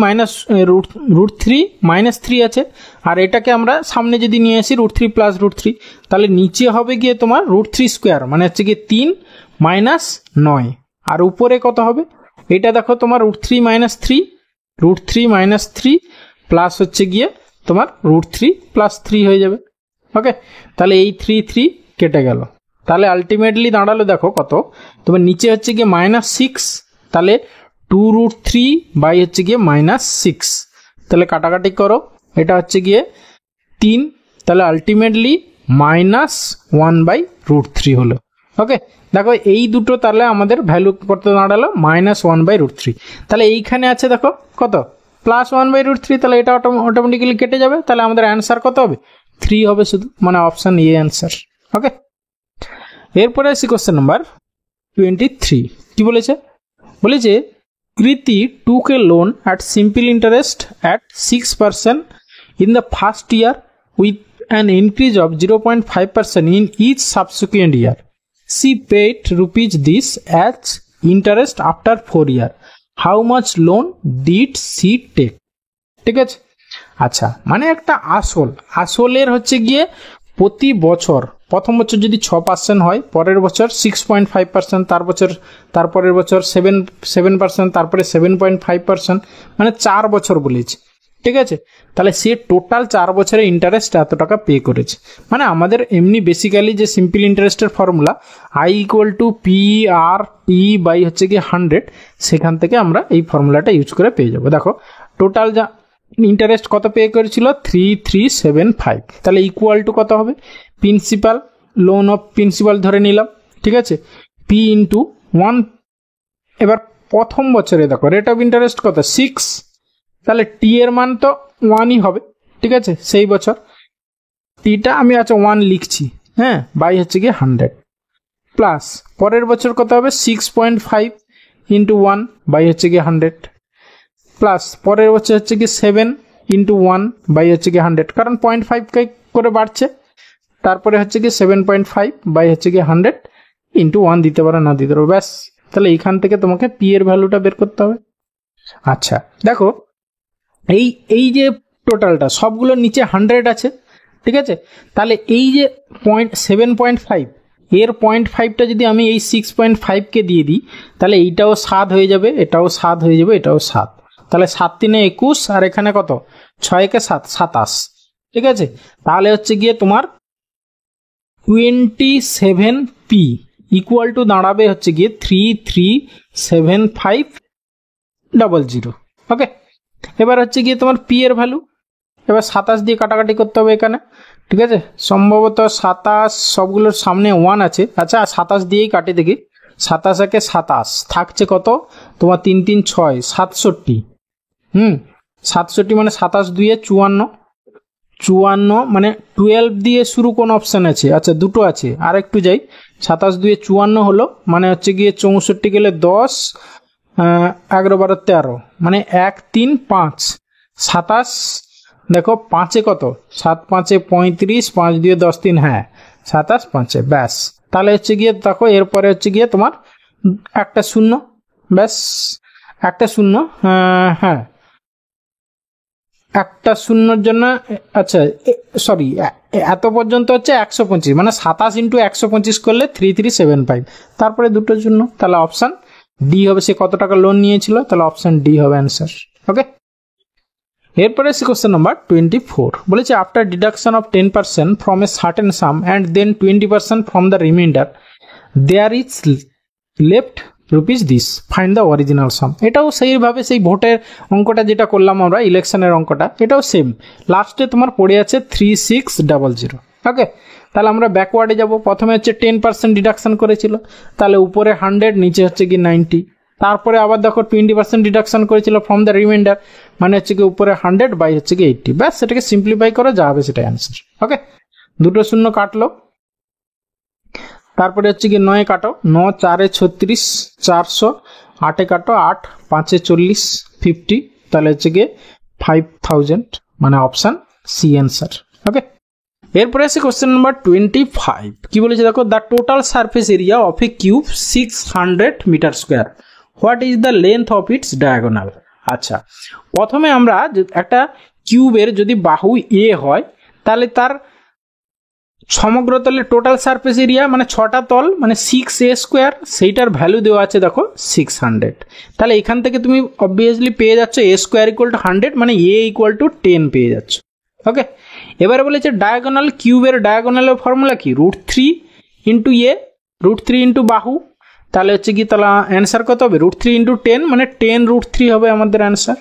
আছে, আর এটাকে আমরা সামনে যদি নিয়ে আসি √3 + √3, তাহলে নিচে হবে গিয়ে তোমার √3² মানে হচ্ছে গিয়ে 3 - 9, আর উপরে কত হবে এটা দেখো তোমার √3 - 3 প্লাস হচ্ছে গিয়ে তোমার √3 + 3 হয়ে যাবে। ওকে, তাহলে এই 3 কেটে গেল, তাহলে আলটিমেটলি দাঁড়ালো দেখো কত, তোমার নিচে হচ্ছে গিয়ে -6, তাহলে 2√3 বাই হচ্ছে গিয়ে -6, তাহলে কাটাকাটি করো, এটা হচ্ছে গিয়ে 3, তাহলে আলটিমেটলি -1/√3 হলো। ওকে, দেখো এই দুটো তাহলে আমাদের ভ্যালু করতে দাঁড়ালো -1/√3, তাহলে এইখানে আছে দেখো কত +1/√3, তাহলে এটা অটোমেটিক্যালি কেটে যাবে, তাহলে আমাদের অ্যান্সার কত হবে 3 হবে শুধু, মানে অপশন এ অ্যান্সার। ওকে, এরপরে আসি কোশ্চেন নাম্বার 23। কি বলেছে, বলেছে কৃতি took a loan at simple interest at 6% in the first year with an increase of 0.5% in each subsequent year. She paid rupees this as interest after 4 years. How much loan did she take? ঠিক আছে, আচ্ছা, মানে একটা আসলের হচ্ছে গিয়ে প্রতি বছর, প্রথম বছর যদি 6% হয়, পরের বছর 6.5%, তারপরের বছর 7%, তারপরে 7.5%, মানে 4 বছর বলেছে। ঠিক আছে, তাহলে সে টোটাল 4 বছরের ইন্টারেস্ট এত টাকা পে করেছে। মানে আমাদের এমনি বেসিক্যালি যে সিম্পল ইন্টারেস্টের ফর্মুলা I = PRT বাই হচ্ছে কি 100, সেখান থেকে আমরা এই ফর্মুলাটা ইউজ করে পেয়ে যাবো। দেখো টোটাল যা ইন্টারেস্ট কত পে করেছিল 3375, তাহলে ইকুয়াল টু কত হবে প্রিন্সিপাল, লোন অফ প্রিন্সিপাল ধরে নিলাম। ঠিক আছে, P × 1, এবার প্রথম বছরে দেখো রেট অফ ইন্টারেস্ট কত 6, তাহলে টি এর মান তো 1ই হবে। ঠিক আছে, সেই বছর টিটা আমি 1 লিখছি, হ্যাঁ, বাই হচ্ছে গিয়ে 100, প্লাস পরের বছর কত হবে 6.5 × 1 বাই হচ্ছে গিয়ে 100, প্লাস পরের বছর হচ্ছে কি 7 × 1 বাই হচ্ছে কি 100, কারণ 0.5 করে বাড়ছে, তারপরে হচ্ছে কি 7.5 বাই হচ্ছে কি 100 × 1 দিতে পারো না দিতে পারো, ব্যাস। তাহলে এইখান থেকে তোমাকে পি এর ভ্যালুটা বের করতে হবে। আচ্ছা দেখো এই যে টোটালটা সবগুলোর নিচে 100 আছে। ঠিক আছে, তাহলে এই যে 7.5 এর 0.5টা যদি আমি এই 6.5কে দিয়ে দিই, তাহলে এইটাও 7 হয়ে যাবে, এটাও 7 হয়ে যাবে, এটাও 7, তাহলে 7 × 3 = 21, আর এখানে কত 6 × 7 = 27। ঠিক আছে, তাহলে হচ্ছে গিয়ে তোমার 27P ইকুয়াল টু দাঁড়াবে হচ্ছে গিয়ে 337500। ওকে, এবার হচ্ছে গিয়ে তোমার পি এর ভ্যালু, এবার 27 দিয়ে কাটাকাটি করতে হবে এখানে। ঠিক আছে, সম্ভবত 27 সবগুলোর সামনে 1 আছে। আচ্ছা 27 দিয়েই কাটে দেখি, 27 × 27 থাকছে কত তোমার 3 3 6 67, 67 মানে 27 × 2 = 54, মানে 12 দিয়ে শুরু কোন অপশন আছে, আচ্ছা দুটো আছে, আর একটু যাই, 27 × 2 = 54 হলো, মানে হচ্ছে গিয়ে 64 গেলে 10, 11 12 13, মানে 1 3 5, 27 দেখো 5 কত 7 5 35, 5 দিয়ে 10 3, হ্যাঁ 27 5, ব্যাস। তাহলে হচ্ছে গিয়ে দেখো এরপরে হচ্ছে গিয়ে তোমার একটা শূন্য, ব্যাস একটা শূন্য, হ্যাঁ একটা শূন্যর জন্য, আচ্ছা সরি এত পর্যন্ত হচ্ছে 125, মানে 27 × 125 করলে 3375, তারপরে দুটোর জন্য, তাহলে অপশান ডি হবে। সে কত টাকা লোন নিয়েছিল, তাহলে অপশান ডি হবে অ্যান্সার। ওকে, এরপরে সে কোশ্চেন নাম্বার 24 বলেছে after deduction of 10% from a certain sum and then 20% from the remainder there is left rupees this, find the original sum. এটাও সেইভাবে সেই ভোটের অঙ্কটা যেটা করলাম আমরা, ইলেকশনের অঙ্কটা, এটাও সেম, লাস্টে তোমার পড়ে আছে 3600। ওকে, তাহলে আমরা ব্যাকওয়ার্ডে যাব, প্রথমে হচ্ছে 10% ডিডাকশন করেছিল, তাহলে উপরে 100, নিচে হচ্ছে কি 90, তারপরে আবার দেখো 20% ডিডাকশন করেছিল ফ্রম দ্য রিমাইন্ডার, মানে হচ্ছে কি উপরে 100 বাই হচ্ছে কি 80, ব্যাস সেটাকে সিম্পলিফাই করে যা হবে সেটাই অ্যান্সার। ওকে, দুটো শূন্য কাটলো, তারপরে হচ্ছে কি 9 কাটো, 9 4 36, 400, 8 কাটো 8 5 40, 50, তাহলে হচ্ছে গিয়ে 5000, মানে অপশান সি অ্যান্সার। ওকে, এরপরে আছে কোশ্চেন নাম্বার 25। কি বলেছে দেখো, the total surface area of a cube 600 metre square, what is the length of its diagonal. আচ্ছা, প্রথমে আমরা একটা কিউবের যদি বাহু এ হয় তাহলে তার সমগ্র তলের টোটাল সারফেস এরিয়া মানে 6টা তল মানে 6a স্কোয়ার, সেইটার ভ্যালু দেওয়া আছে দেখো 600। তাহলে এখান থেকে তুমি অবভিয়াসলি পেয়ে যাচ্ছ a স্কোয়ার ইকুয়াল টু 100 মানে a ইকুয়াল টু 10 পেয়ে যাচ্ছ। ওকে, এবারে বলেছে ডায়াগোনাল, কিউবের ডায়াগোনালের ফর্মুলা কি, √3 ইন্টু এ, √3 ইন্টু বাহু, তাহলে হচ্ছে কি তাহলে অ্যান্সার কত হবে, √3 ইন্টু 10 মানে 10√3 হবে আমাদের অ্যান্সার,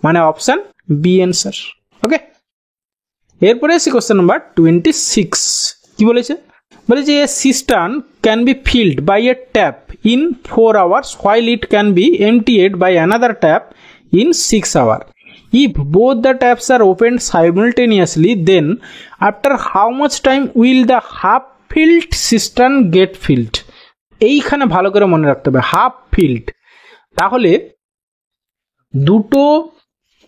মানে অপশান বি অ্যান্সার। ওকে, এরপরে আসি কোশ্চেন নাম্বার 26। কি বলেছে, বলেছে a cistern can be filled by a tap in 4 hours while it can be emptied by another tap in 6 hours. If both the taps are opened simultaneously, then after how much time will the half filled cistern get filled? এইখানে ভালো করে মনে রাখতে হবে half field. তাহলে দুটো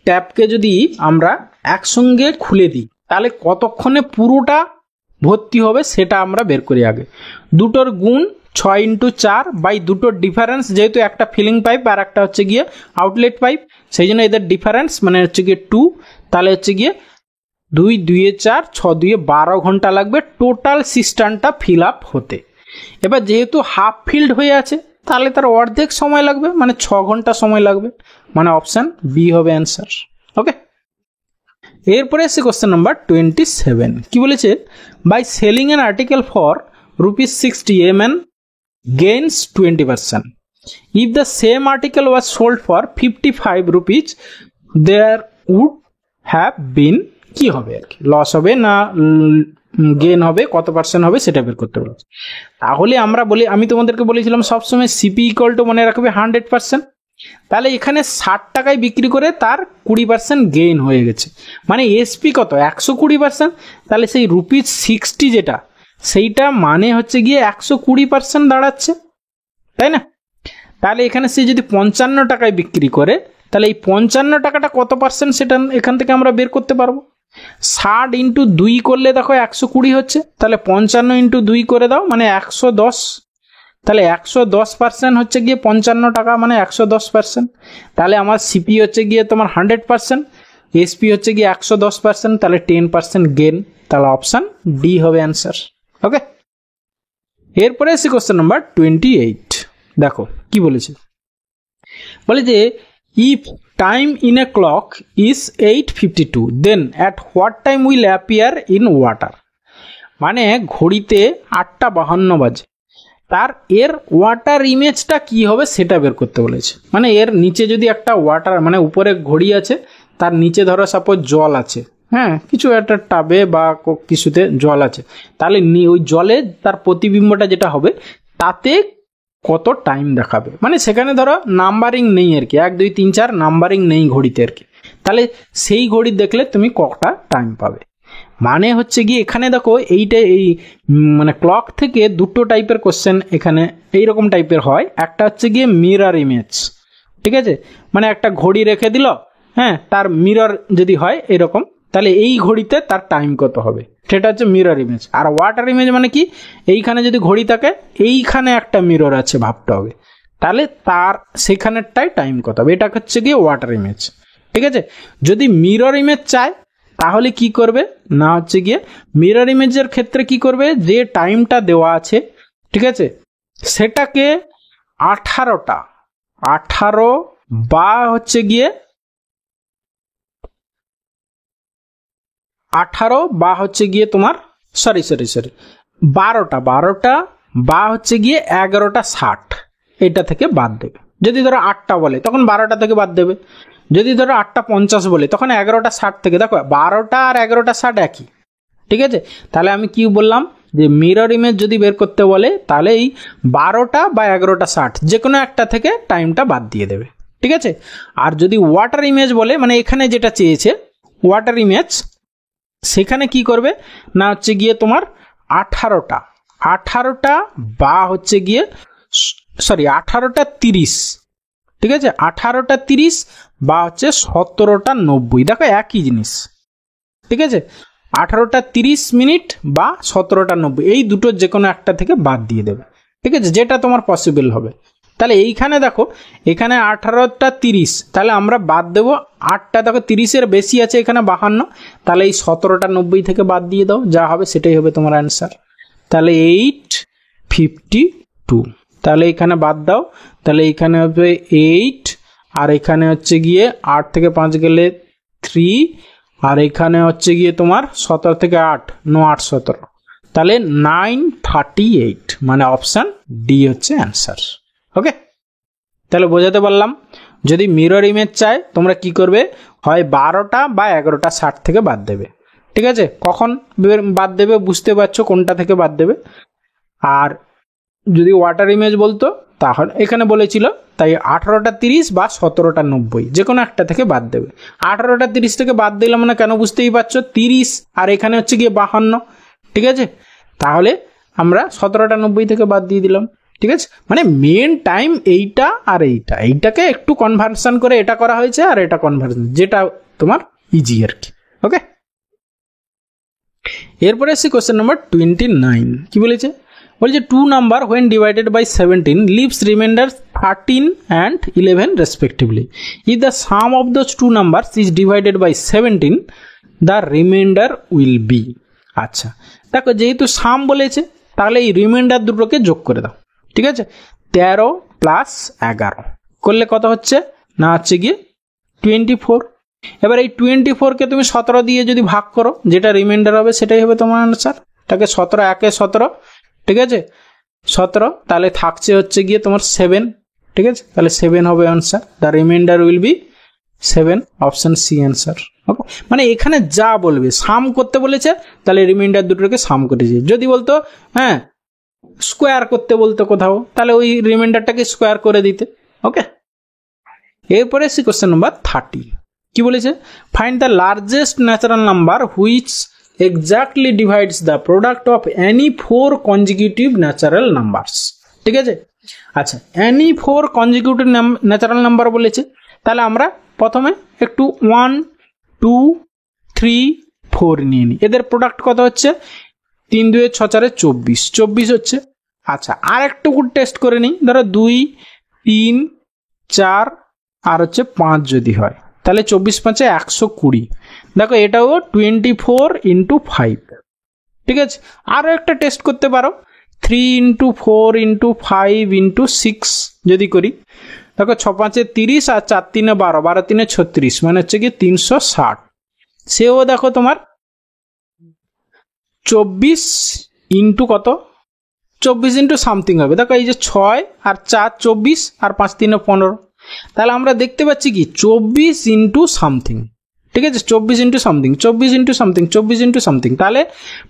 ট্যাপকে যদি আমরা একসঙ্গে খুলে দিই তাহলে কতক্ষণে পুরোটা ভর্তি হবে সেটা আমরা বের করি আগে। দুটোর গুণ 6 ইন্টু 4 বাই দুটোর ডিফারেন্স, যেহেতু একটা ফিলিং পাইপ আর একটা হচ্ছে গিয়ে আউটলেট পাইপ, সেই জন্য এদের ডিফারেন্স মানে হচ্ছে গিয়ে 2, তাহলে হচ্ছে গিয়ে 2 2 4 6 2 12 ঘন্টা লাগবে টোটাল সিস্টেমটা ফিল আপ হতে। এবার যেহেতু হাফ ফিল্ড হয়ে আছে তাহলে তার অর্ধেক সময় লাগবে মানে 6 ঘন্টা সময় লাগবে, মানে অপশান বি হবে অ্যান্সার। ওকে, এরপরে এসে কোশ্চেন নাম্বার 27। কি বলেছে, by selling an article for ₹60 a man gains 20%. If the same article was sold for 55 rupees, there would have been কি হবে আর কি, লস হবে না গেন হবে, কত পার্সেন্ট হবে সেটা বের করতে বলেছে। তাহলে আমরা বলি, আমি তোমাদেরকে বলেছিলাম সবসময় সিপি ইকুয়াল টু মনে রাখবে 100%। তাহলে এখানে 60 টাকায় বিক্রি করে তার 20% গেইন হয়ে গেছে, মানে এসপি কত 120%। তাহলে সেই ₹60 যেটা সেইটা মানে হচ্ছে গিয়ে 120% দাঁড়াচ্ছে, তাই না? তাহলে এখানে সে যদি 55 টাকায় বিক্রি করে তাহলে এই 55 টাকাটা কত পার্সেন্ট সেটা এখান থেকে আমরা বের করতে পারবো। 60 ইন্টু 2 করলে দেখো 120 হচ্ছে, তাহলে 55 ইন্টু 2 করে দাও মানে 110, তাহলে 110% হচ্ছে গিয়ে 55 টাকা মানে 110%। তাহলে আমার সিপি হচ্ছে গিয়ে তোমার 100%, এসপি হচ্ছে গিয়ে 110%, তাহলে 10% গেন, তাহলে অপশান ডি হবে অ্যান্সার। ওকে, এরপরে এসে কোশ্চেন নাম্বার 28। দেখো কি বলেছে, বলে যে if time in a clock is 8:52 then at what time will appear in water. মানে ঘড়িতে 8:52 বাজে, তার এর ওয়াটার ইমেজটা কি হবে সেটা বের করতে বলেছে। মানে এর নিচে যদি একটা ওয়াটার মানে উপরে ঘড়ি আছে, তার নিচে ধরো সাপোজ জল আছে, হ্যাঁ কিছু একটা টাবে বা কিছুতে জল আছে, তাহলে ওই জলে তার প্রতিবিম্বটা যেটা হবে তাতে কত টাইম দেখাবে। মানে সেখানে ধরো নাম্বারিং নেই আর কি, 1 2 3 4 নাম্বারিং নেই ঘড়িতে আর কি, তাহলে সেই ঘড়ি দেখলে তুমি কটা টাইম পাবে। মানে হচ্ছে গিয়ে এখানে দেখো এইটা এই মানে ক্লক থেকে দুটো টাইপের কোশ্চেন এখানে এইরকম টাইপের হয়। একটা হচ্ছে গিয়ে মিরর ইমেজ, ঠিক আছে, মানে একটা ঘড়ি রেখে দিল, হ্যাঁ তার মিরর যদি হয় এরকম, তাহলে এই ঘড়িতে তার টাইম কত হবে সেটা হচ্ছে মিরর ইমেজ। আর ওয়াটার ইমেজ মানে কি, এইখানে যদি ঘড়ি থাকে এইখানে একটা মিরর আছে ভাবতে হবে, তাহলে তার সেখানেরটাই টাইম কত হবে, এটা হচ্ছে গিয়ে ওয়াটার ইমেজ। ঠিক আছে, যদি মিরর ইমেজ চায় তাহলে কি করবে না হচ্ছে গিয়ে মিরর ইমেজের ক্ষেত্রে কি করবে, যে টাইমটা দেওয়া আছে ঠিক আছে সেটাকে 18 বা হচ্ছে গিয়ে 18 বা হচ্ছে গিয়ে তোমার সরি 12টা বা হচ্ছে গিয়ে 11:60 এটা থেকে বাদ দেবে। যদি ধরো 8টা বলে তখন 12টা থেকে বাদ দেবে, যদি ধরো 8:50 বলে তখন 11:60 থেকে। দেখো 12টা আর 11:60 একই, ঠিক আছে। তাহলে আমি কি বললাম যে মিরর ইমেজ যদি বের করতে বলে তাহলে এই 12টা বা 11:60 যে কোনো একটা থেকে টাইমটা বাদ দিয়ে দেবে, ঠিক আছে। আর যদি ওয়াটার ইমেজ বলে মানে এখানে যেটা চেয়েছে ওয়াটার ইমেজ, সেখানে কি করবে না হচ্ছে গিয়ে তোমার 18টা বা হচ্ছে গিয়ে 18:30, ঠিক আছে 18:30 বা হচ্ছে 17:90। দেখো একই জিনিস, ঠিক আছে 18টা 30 মিনিট বা 17টা 90, এই দুটোর যে কোনো একটা থেকে বাদ দিয়ে দেবে। ঠিক আছে, যেটা তোমার পসিবল হবে। তাহলে এইখানে দেখো, এখানে 18টা 30, তাহলে আমরা বাদ দেবো 8টা, দেখো 30-এর বেশি আছে এখানে 52, তাহলে এই 17টা 90 থেকে বাদ দিয়ে দাও, যা হবে সেটাই হবে তোমার অ্যান্সার। তাহলে 852, তাহলে এখানে বাদ দাও, তাহলে এখানে হবে 8, আর এখানে হচ্ছে গিয়ে 8 থেকে 5 গেলে 3, আর এখানে হচ্ছে গিয়ে তোমার 17 থেকে 8, 9 8 17, তাহলে 938, মানে অপশান ডি হচ্ছে অ্যান্সার। ওকে, তাহলে বোঝাতে পারলাম। যদি মিরর ইমেজ চাই তোমরা কি করবে, হয় 12টা বা 11টা 60 থেকে বাদ দেবে। ঠিক আছে, কখন বাদ দেবে বুঝতে পারছো কোনটা থেকে বাদ দেবে। আর যদি ওয়াটার ইমেজ বলতো তাহলে এখানে বলেছিল, তাই 18টা 30 বা 17টা 90, যে কোনো একটা থেকে বাদ দেবে। 18টা 30 থেকে বাদ দিলাম মানে কেন বুঝতেই পারছো, 30 আর এখানে হচ্ছে গিয়ে 52। ঠিক আছে, তাহলে আমরা 17টা 90 থেকে বাদ দিয়ে দিলাম। ঠিক আছে, মানে মেন টাইম এইটা আর এইটাকে একটু কনভার্সন করে এটা করা হয়েছে, আর এটা কনভার্সন, যেটা তোমার ইজি আর কি। ওকে, এরপরে আসছি কোশ্চেন নাম্বার 29। কি বলেছে, বলছে 2 number when divided by 17 leaves remainder 13 and 11 respectively. If the sum of those two numbers is divided by 17, the remainder will be. আচ্ছা দেখো, যেহেতু সাম বলেছে তাহলে এই রিমাইন্ডার দুটোকে যোগ করে দাও। ঠিক আছে, 13 প্লাস 11 করলে কত হচ্ছে না, হচ্ছে গিয়ে 24। এবার এই 24কে তুমি 17 দিয়ে যদি ভাগ করো, যেটা রিমাইন্ডার হবে সেটাই হবে তোমার আনসার। তাকে 17 একে 17, ঠিক আছে 17, তাহলে থাকছে হচ্ছে গিয়ে তোমার 7। ঠিক আছে, তাহলে 7 হবে answer. The remainder will be 7, option C answer. Okay, মানে এখানে যা বলবে, সাম করতে বলেছে তাহলে রিমাইন্ডার দুটোকে সাম করেছে। যদি বলতো হ্যাঁ স্কোয়ার করতে বলতো কোথাও, তাহলে ওই রিমাইন্ডারটাকে স্কোয়ার করে দিতে। ওকে, এরপরে সি কোশ্চেন নাম্বার 30। কি বলেছে, find the largest natural number which exactly divides the product of any 4 consecutive natural numbers. ঠিক আছে, আচ্ছা any 4 consecutive natural number বলেছে, তাহলে আমরা প্রথমে একটু 1 2 3 4 নিয়ে নিই। এদের প্রোডাক্ট কত হচ্ছে, 3 2 6 4 24, 24 হচ্ছে। আচ্ছা আর একটু টেস্ট করে নিই, ধরো 2 3 4 আর হচ্ছে 5 যদি হয়, তাহলে 24 5 120। দেখো এটাও 24 × 5। ঠিক আছে, আরও একটা টেস্ট করতে পারো, 3 × 4 × 5 × 6 যদি করি, দেখো 6 5 30 আর 4 3 12, 12 3 36, মানে হচ্ছে কি 360। সেও দেখো তোমার 24 ইন্টু কত, 24 ইন্টু সামথিং হবে। দেখো এই যে 6 আর 4 24 আর 5 3 15, তাহলে আমরা দেখতে পাচ্ছি কি 24 ইন্টু সামথিং। ঠিক আছে, 24 into something, 24 into something, 24 into something. তাহলে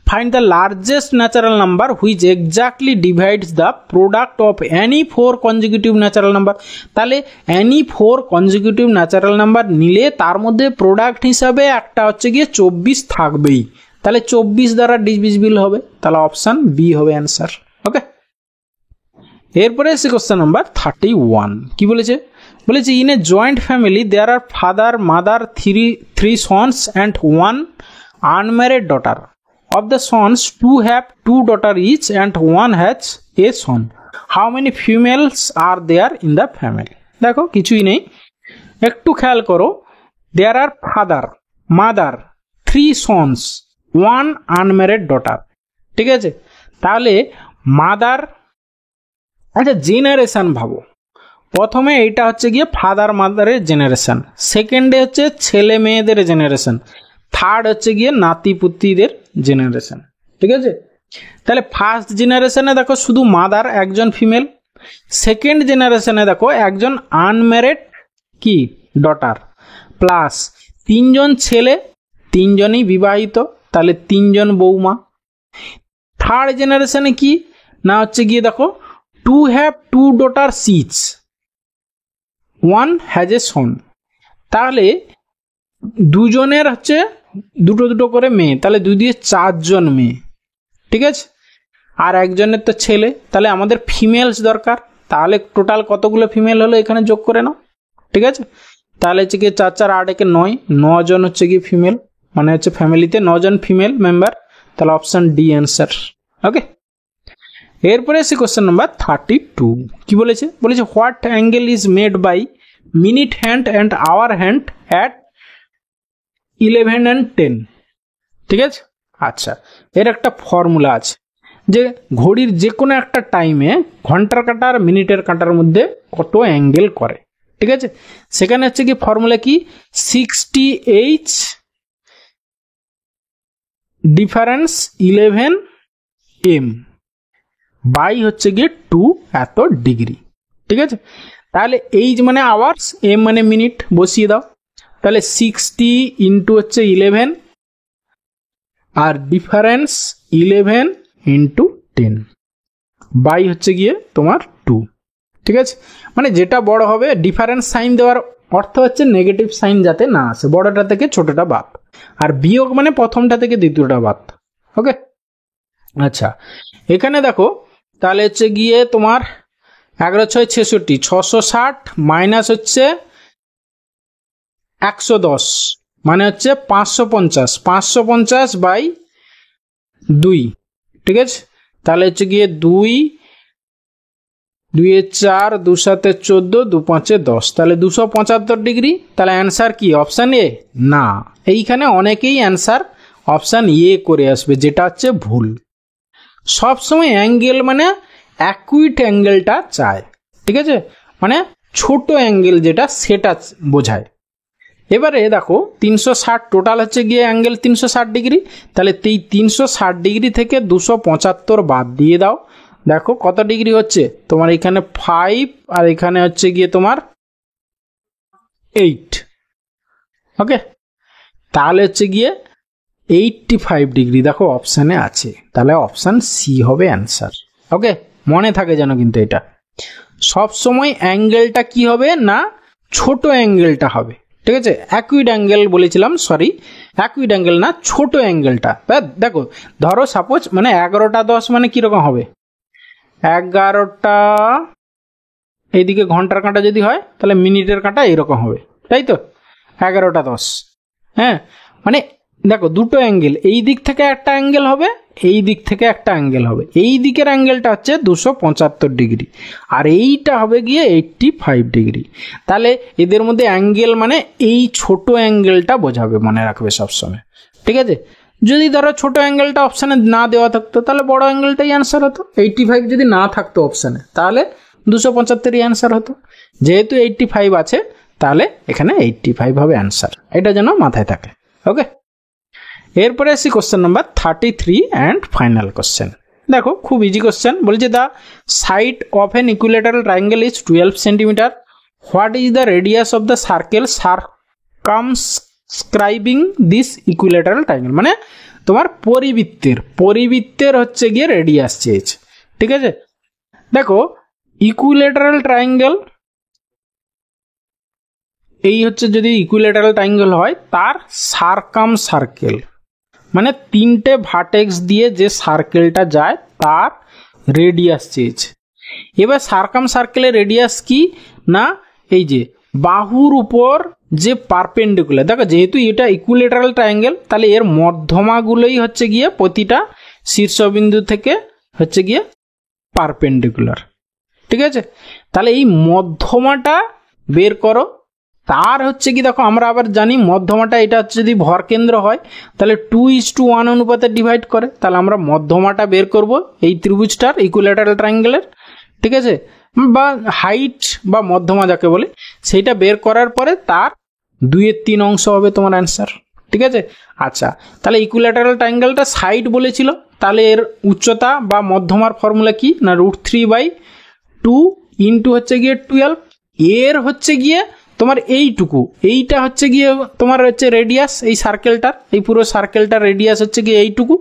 find the largest natural number which exactly divides the product of any 4 consecutive natural number. তাহলে এনি 4 কনজিকিউটিভ ন্যাচারাল নাম্বার নিলে তার মধ্যে প্রোডাক্ট হিসাবে একটা হচ্ছে গিয়ে 24 থাকবেই, তাহলে 24 দ্বারা ডিভিজিবল হবে, তাহলে অপশান বি হবে অ্যান্সার। ওকে, এরপরে এসে কোশ্চেন নাম্বার 31। কি বলেছে, বলেছে in a joint family there are father mother three sons and 1 unmarried daughter. Of the sons 2 have 2 daughter each and 1 has a son. How many females are there in the family. দেখো কিছুই নেই, একটু খেয়াল করো, there are father mother 3 sons 1 unmarried daughter. ঠিক আছে, তাহলে mother, আচ্ছা জেনারেশন ভাবো, প্রথমে এইটা হচ্ছে গিয়ে ফাদার মাদারের জেনারেশন, সেকেন্ডে হচ্ছে ছেলে মেয়েদের জেনারেশন, থার্ড হচ্ছে গিয়ে নাতি পুতিদের জেনারেশন। ঠিক আছে, তাহলে ফার্স্ট জেনারেশনে দেখো শুধু মাদার একজন ফিমেল, সেকেন্ড জেনারেশনে দেখো একজন আনম্যারিড কি ডটার, প্লাস 3 জন ছেলে, 3 জনই বিবাহিত, তাহলে 3 জন বৌমা। থার্ড জেনারেশনে কি না হচ্ছে গিয়ে দেখো 2 have 2 daughters each 1 has a son, তাহলে দুজনের হচ্ছে দুটো দুটো করে মেয়ে, তাহলে 2 দিয়ে 4 জন মেয়ে। ঠিক আছে, আর একজনের তো ছেলে, তাহলে আমাদের ফিমেলস দরকার, তাহলে টোটাল কতগুলো ফিমেল হলো এখানে যোগ করে নাও। ঠিক আছে, তাহলে হচ্ছে কি 4 4 8 9, 9 জন হচ্ছে কি ফিমেল, মানে হচ্ছে ফ্যামিলিতে 9 জন ফিমেল মেম্বার, তাহলে অপশন ডি অ্যান্সার। ওকে, এরপরে এসে কোশ্চেন নাম্বার 32 কি বলেছে, বলেছে what angle is made by minute hand and hour hand at 11 and 10। ঠিক আছে, আচ্ছা এর একটা ফর্মুলা আছে যে ঘড়ির যে কোনো একটা টাইমে ঘন্টার কাঁটা আর মিনিটের কাঁটার মধ্যে কত অ্যাঙ্গেল করে। ঠিক আছে, সেখানে হচ্ছে কি ফর্মুলা কি 60H ডিফারেন্স 11m বাই হচ্ছে গিয়ে 2 এত ডিগ্রি। ঠিক আছে, তাহলে এইচ মানে আওয়ার্স, এম মানে মিনিট বসিয়ে দাও, তাহলে 60 ইন্টু হচ্ছে 11 আর ডিফারেন্স 11 ইন্টু 10 বাই হচ্ছে গিয়ে তোমার 2। ঠিক আছে, মানে যেটা বড় হবে ডিফারেন্স সাইন দেওয়ার অর্থ হচ্ছে নেগেটিভ সাইন যাতে না আসে, বড়টা থেকে ছোটটা বাদ, আর বিয়োগ মানে প্রথমটা থেকে দ্বিতীয়টা বাদ। ওকে, আচ্ছা এখানে দেখো তাহলে হচ্ছে গিয়ে তোমার 11 6 66, 660 মাইনাস হচ্ছে 110 মানে হচ্ছে 550, 550 বাই 2। ঠিক আছে, তাহলে হচ্ছে গিয়ে 2 2 4, 2 7 14, 2 5 10, তাহলে 275 ডিগ্রি। তাহলে অ্যান্সার কি অপশান এ? না, এইখানে অনেকেই অ্যান্সার অপশান এ করে আসবে, যেটা হচ্ছে ভুল। সবসময় অ্যাঙ্গেল মানে অ্যাকুইট অ্যাঙ্গেলটা চায়। ঠিক আছে, মানে ছোট অ্যাঙ্গেল যেটা সেটা বোঝায়। এবারে দেখো 360 টোটাল হচ্ছে গিয়ে অ্যাঙ্গেল 360 ডিগ্রি, তাহলে এই 360 ডিগ্রি থেকে 275 বাদ দিয়ে দাও, দেখো কত ডিগ্রি হচ্ছে তোমার, এখানে 5 আর এখানে হচ্ছে গিয়ে তোমার 8। ওকে, তাহলে হচ্ছে গিয়ে 85 ডিগ্রি দেখো অপশানে আছে, তাহলে অপশান সি হবে অ্যান্সার। ওকে, মনে থাকে যেন কিন্তু এটা সব সময় অ্যাঙ্গেলটা কি হবে না, ছোট অ্যাঙ্গেলটা হবে। ঠিক আছে, অ্যাকুইড অ্যাঙ্গেল বলেছিলাম, সরি অ্যাকুইড অ্যাঙ্গেল না, ছোট অ্যাঙ্গেলটা। দেখো ধরো সাপোজ মানে 11টা 10 মানে কিরকম হবে, 11টা এইদিকে ঘন্টার কাঁটা যদি হয় তাহলে মিনিটের কাঁটা এরকম হবে, তাই তো 11টা 10। হ্যাঁ, মানে দেখো দুটো অ্যাঙ্গেল, এই দিক থেকে একটা অ্যাঙ্গেল হবে, এই দিক থেকে একটা অ্যাঙ্গেল হবে, এই দিকের অ্যাঙ্গেলটা হচ্ছে 275 ডিগ্রি আর এইটা হবে গিয়ে 85 ডিগ্রি। তাহলে এদের মধ্যে অ্যাঙ্গেল মানে এই ছোট অ্যাঙ্গেলটা বোঝাবে, মনে রাখবে সবসময়। ঠিক আছে, যদি ধরো ছোট অ্যাঙ্গেলটা অপশানে না দেওয়া থাকতো তাহলে বড় অ্যাঙ্গেলটাই অ্যান্সার হতো, 85 যদি না থাকতো অপশানে তাহলে 275 অ্যান্সার হতো, যেহেতু 85 আছে তাহলে এখানে 85 হবে অ্যান্সার, এটা যেন মাথায় থাকে। ওকে, এরপরে আসি question number 33 and final question. দেখো খুব ইজি কোশ্চেন, বলছে the side of an equilateral triangle is 12 centimetre, what is the radius of the circle circumscribing this equilateral triangle, মানে তোমার পরিবৃত্তের হচ্ছে গিয়ে রেডিয়াস চেয়েছে। ঠিক আছে, দেখো ইকুইলেটারাল ট্রায়াঙ্গেল এই হচ্ছে যদি ইকুইলেটারাল ট্রায়াঙ্গেল হয় তার সার্কেল মানে 3টে ভার্টেক্স দিয়ে যে সার্কেলটা যায় তার রেডিয়াস চেয়েছে। এবার সার্কেলের রেডিয়াস কি না, এই যে বাহুর উপর যে পারপেন্ডিকুলার, দেখো যেহেতু এটা ইকুইলেটারাল ট্রায়াঙ্গেল তাহলে এর মধ্যমাগুলোই হচ্ছে গিয়ে প্রতিটা শীর্ষবিন্দু থেকে হচ্ছে গিয়ে পারপেন্ডিকুলার। ঠিক আছে, তাহলে এই মধ্যমাটা বের করো, তার হচ্ছে কি দেখো আমরা আবার জানি মধ্যমাটা এটা হচ্ছে যদি ভরকেন্দ্র হয় তাহলে 2:1 অনুপাতে ডিভাইড করে, তাহলে আমরা মধ্যমাটা বের করব এই ত্রিভুজটার ইকুইলেটারাল ট্রায়াঙ্গেলের। ঠিক আছে, বা হাইট বা মধ্যমা যাকে বলে সেইটা বের করার পরে তার 2/3 অংশ হবে তোমার অ্যান্সার। ঠিক আছে, আচ্ছা তাহলে ইকুইলেটারাল ট্রায়াঙ্গেলটা সাইড বলেছিল, তাহলে এর উচ্চতা বা মধ্যমার ফর্মুলা কি না √3/2 ইন্টু হচ্ছে গিয়ে 12, এর হচ্ছে গিয়ে তোমার এইটা হচ্ছে গিয়ে তোমার হচ্ছে রেডিয়াস এই সার্কেলটার, এই পুরো সার্কেলটার রেডিয়াস হচ্ছে গিয়ে এইটুকু।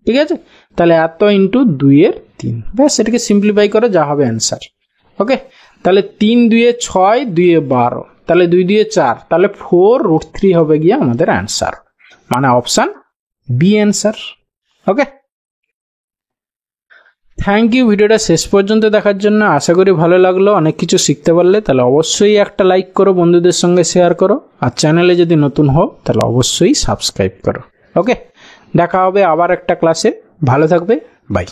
ঠিক আছে, তাহলে এত ইন্টু 2/3, ব্যাস এটাকে সিম্পলিফাই করে যা হবে অ্যান্সার। ওকে, তাহলে 3 2 6 2 12, তাহলে 2 2 4, তাহলে 4√3 হবে গিয়ে আমাদের অ্যান্সার, মানে option B answer. Okay, thank you ভিডিওটা শেষ পর্যন্ত দেখার জন্য। আশা করি ভালো লাগলো, অনেক কিছু শিখতে পারলে। তাহলে অবশ্যই একটা লাইক করো, বন্ধুদের সঙ্গে শেয়ার করো, আর চ্যানেলে যদি নতুন হও তাহলে অবশ্যই সাবস্ক্রাইব করো। ওকে, দেখা হবে আবার একটা ক্লাসে। ভালো থাকবে, বাই।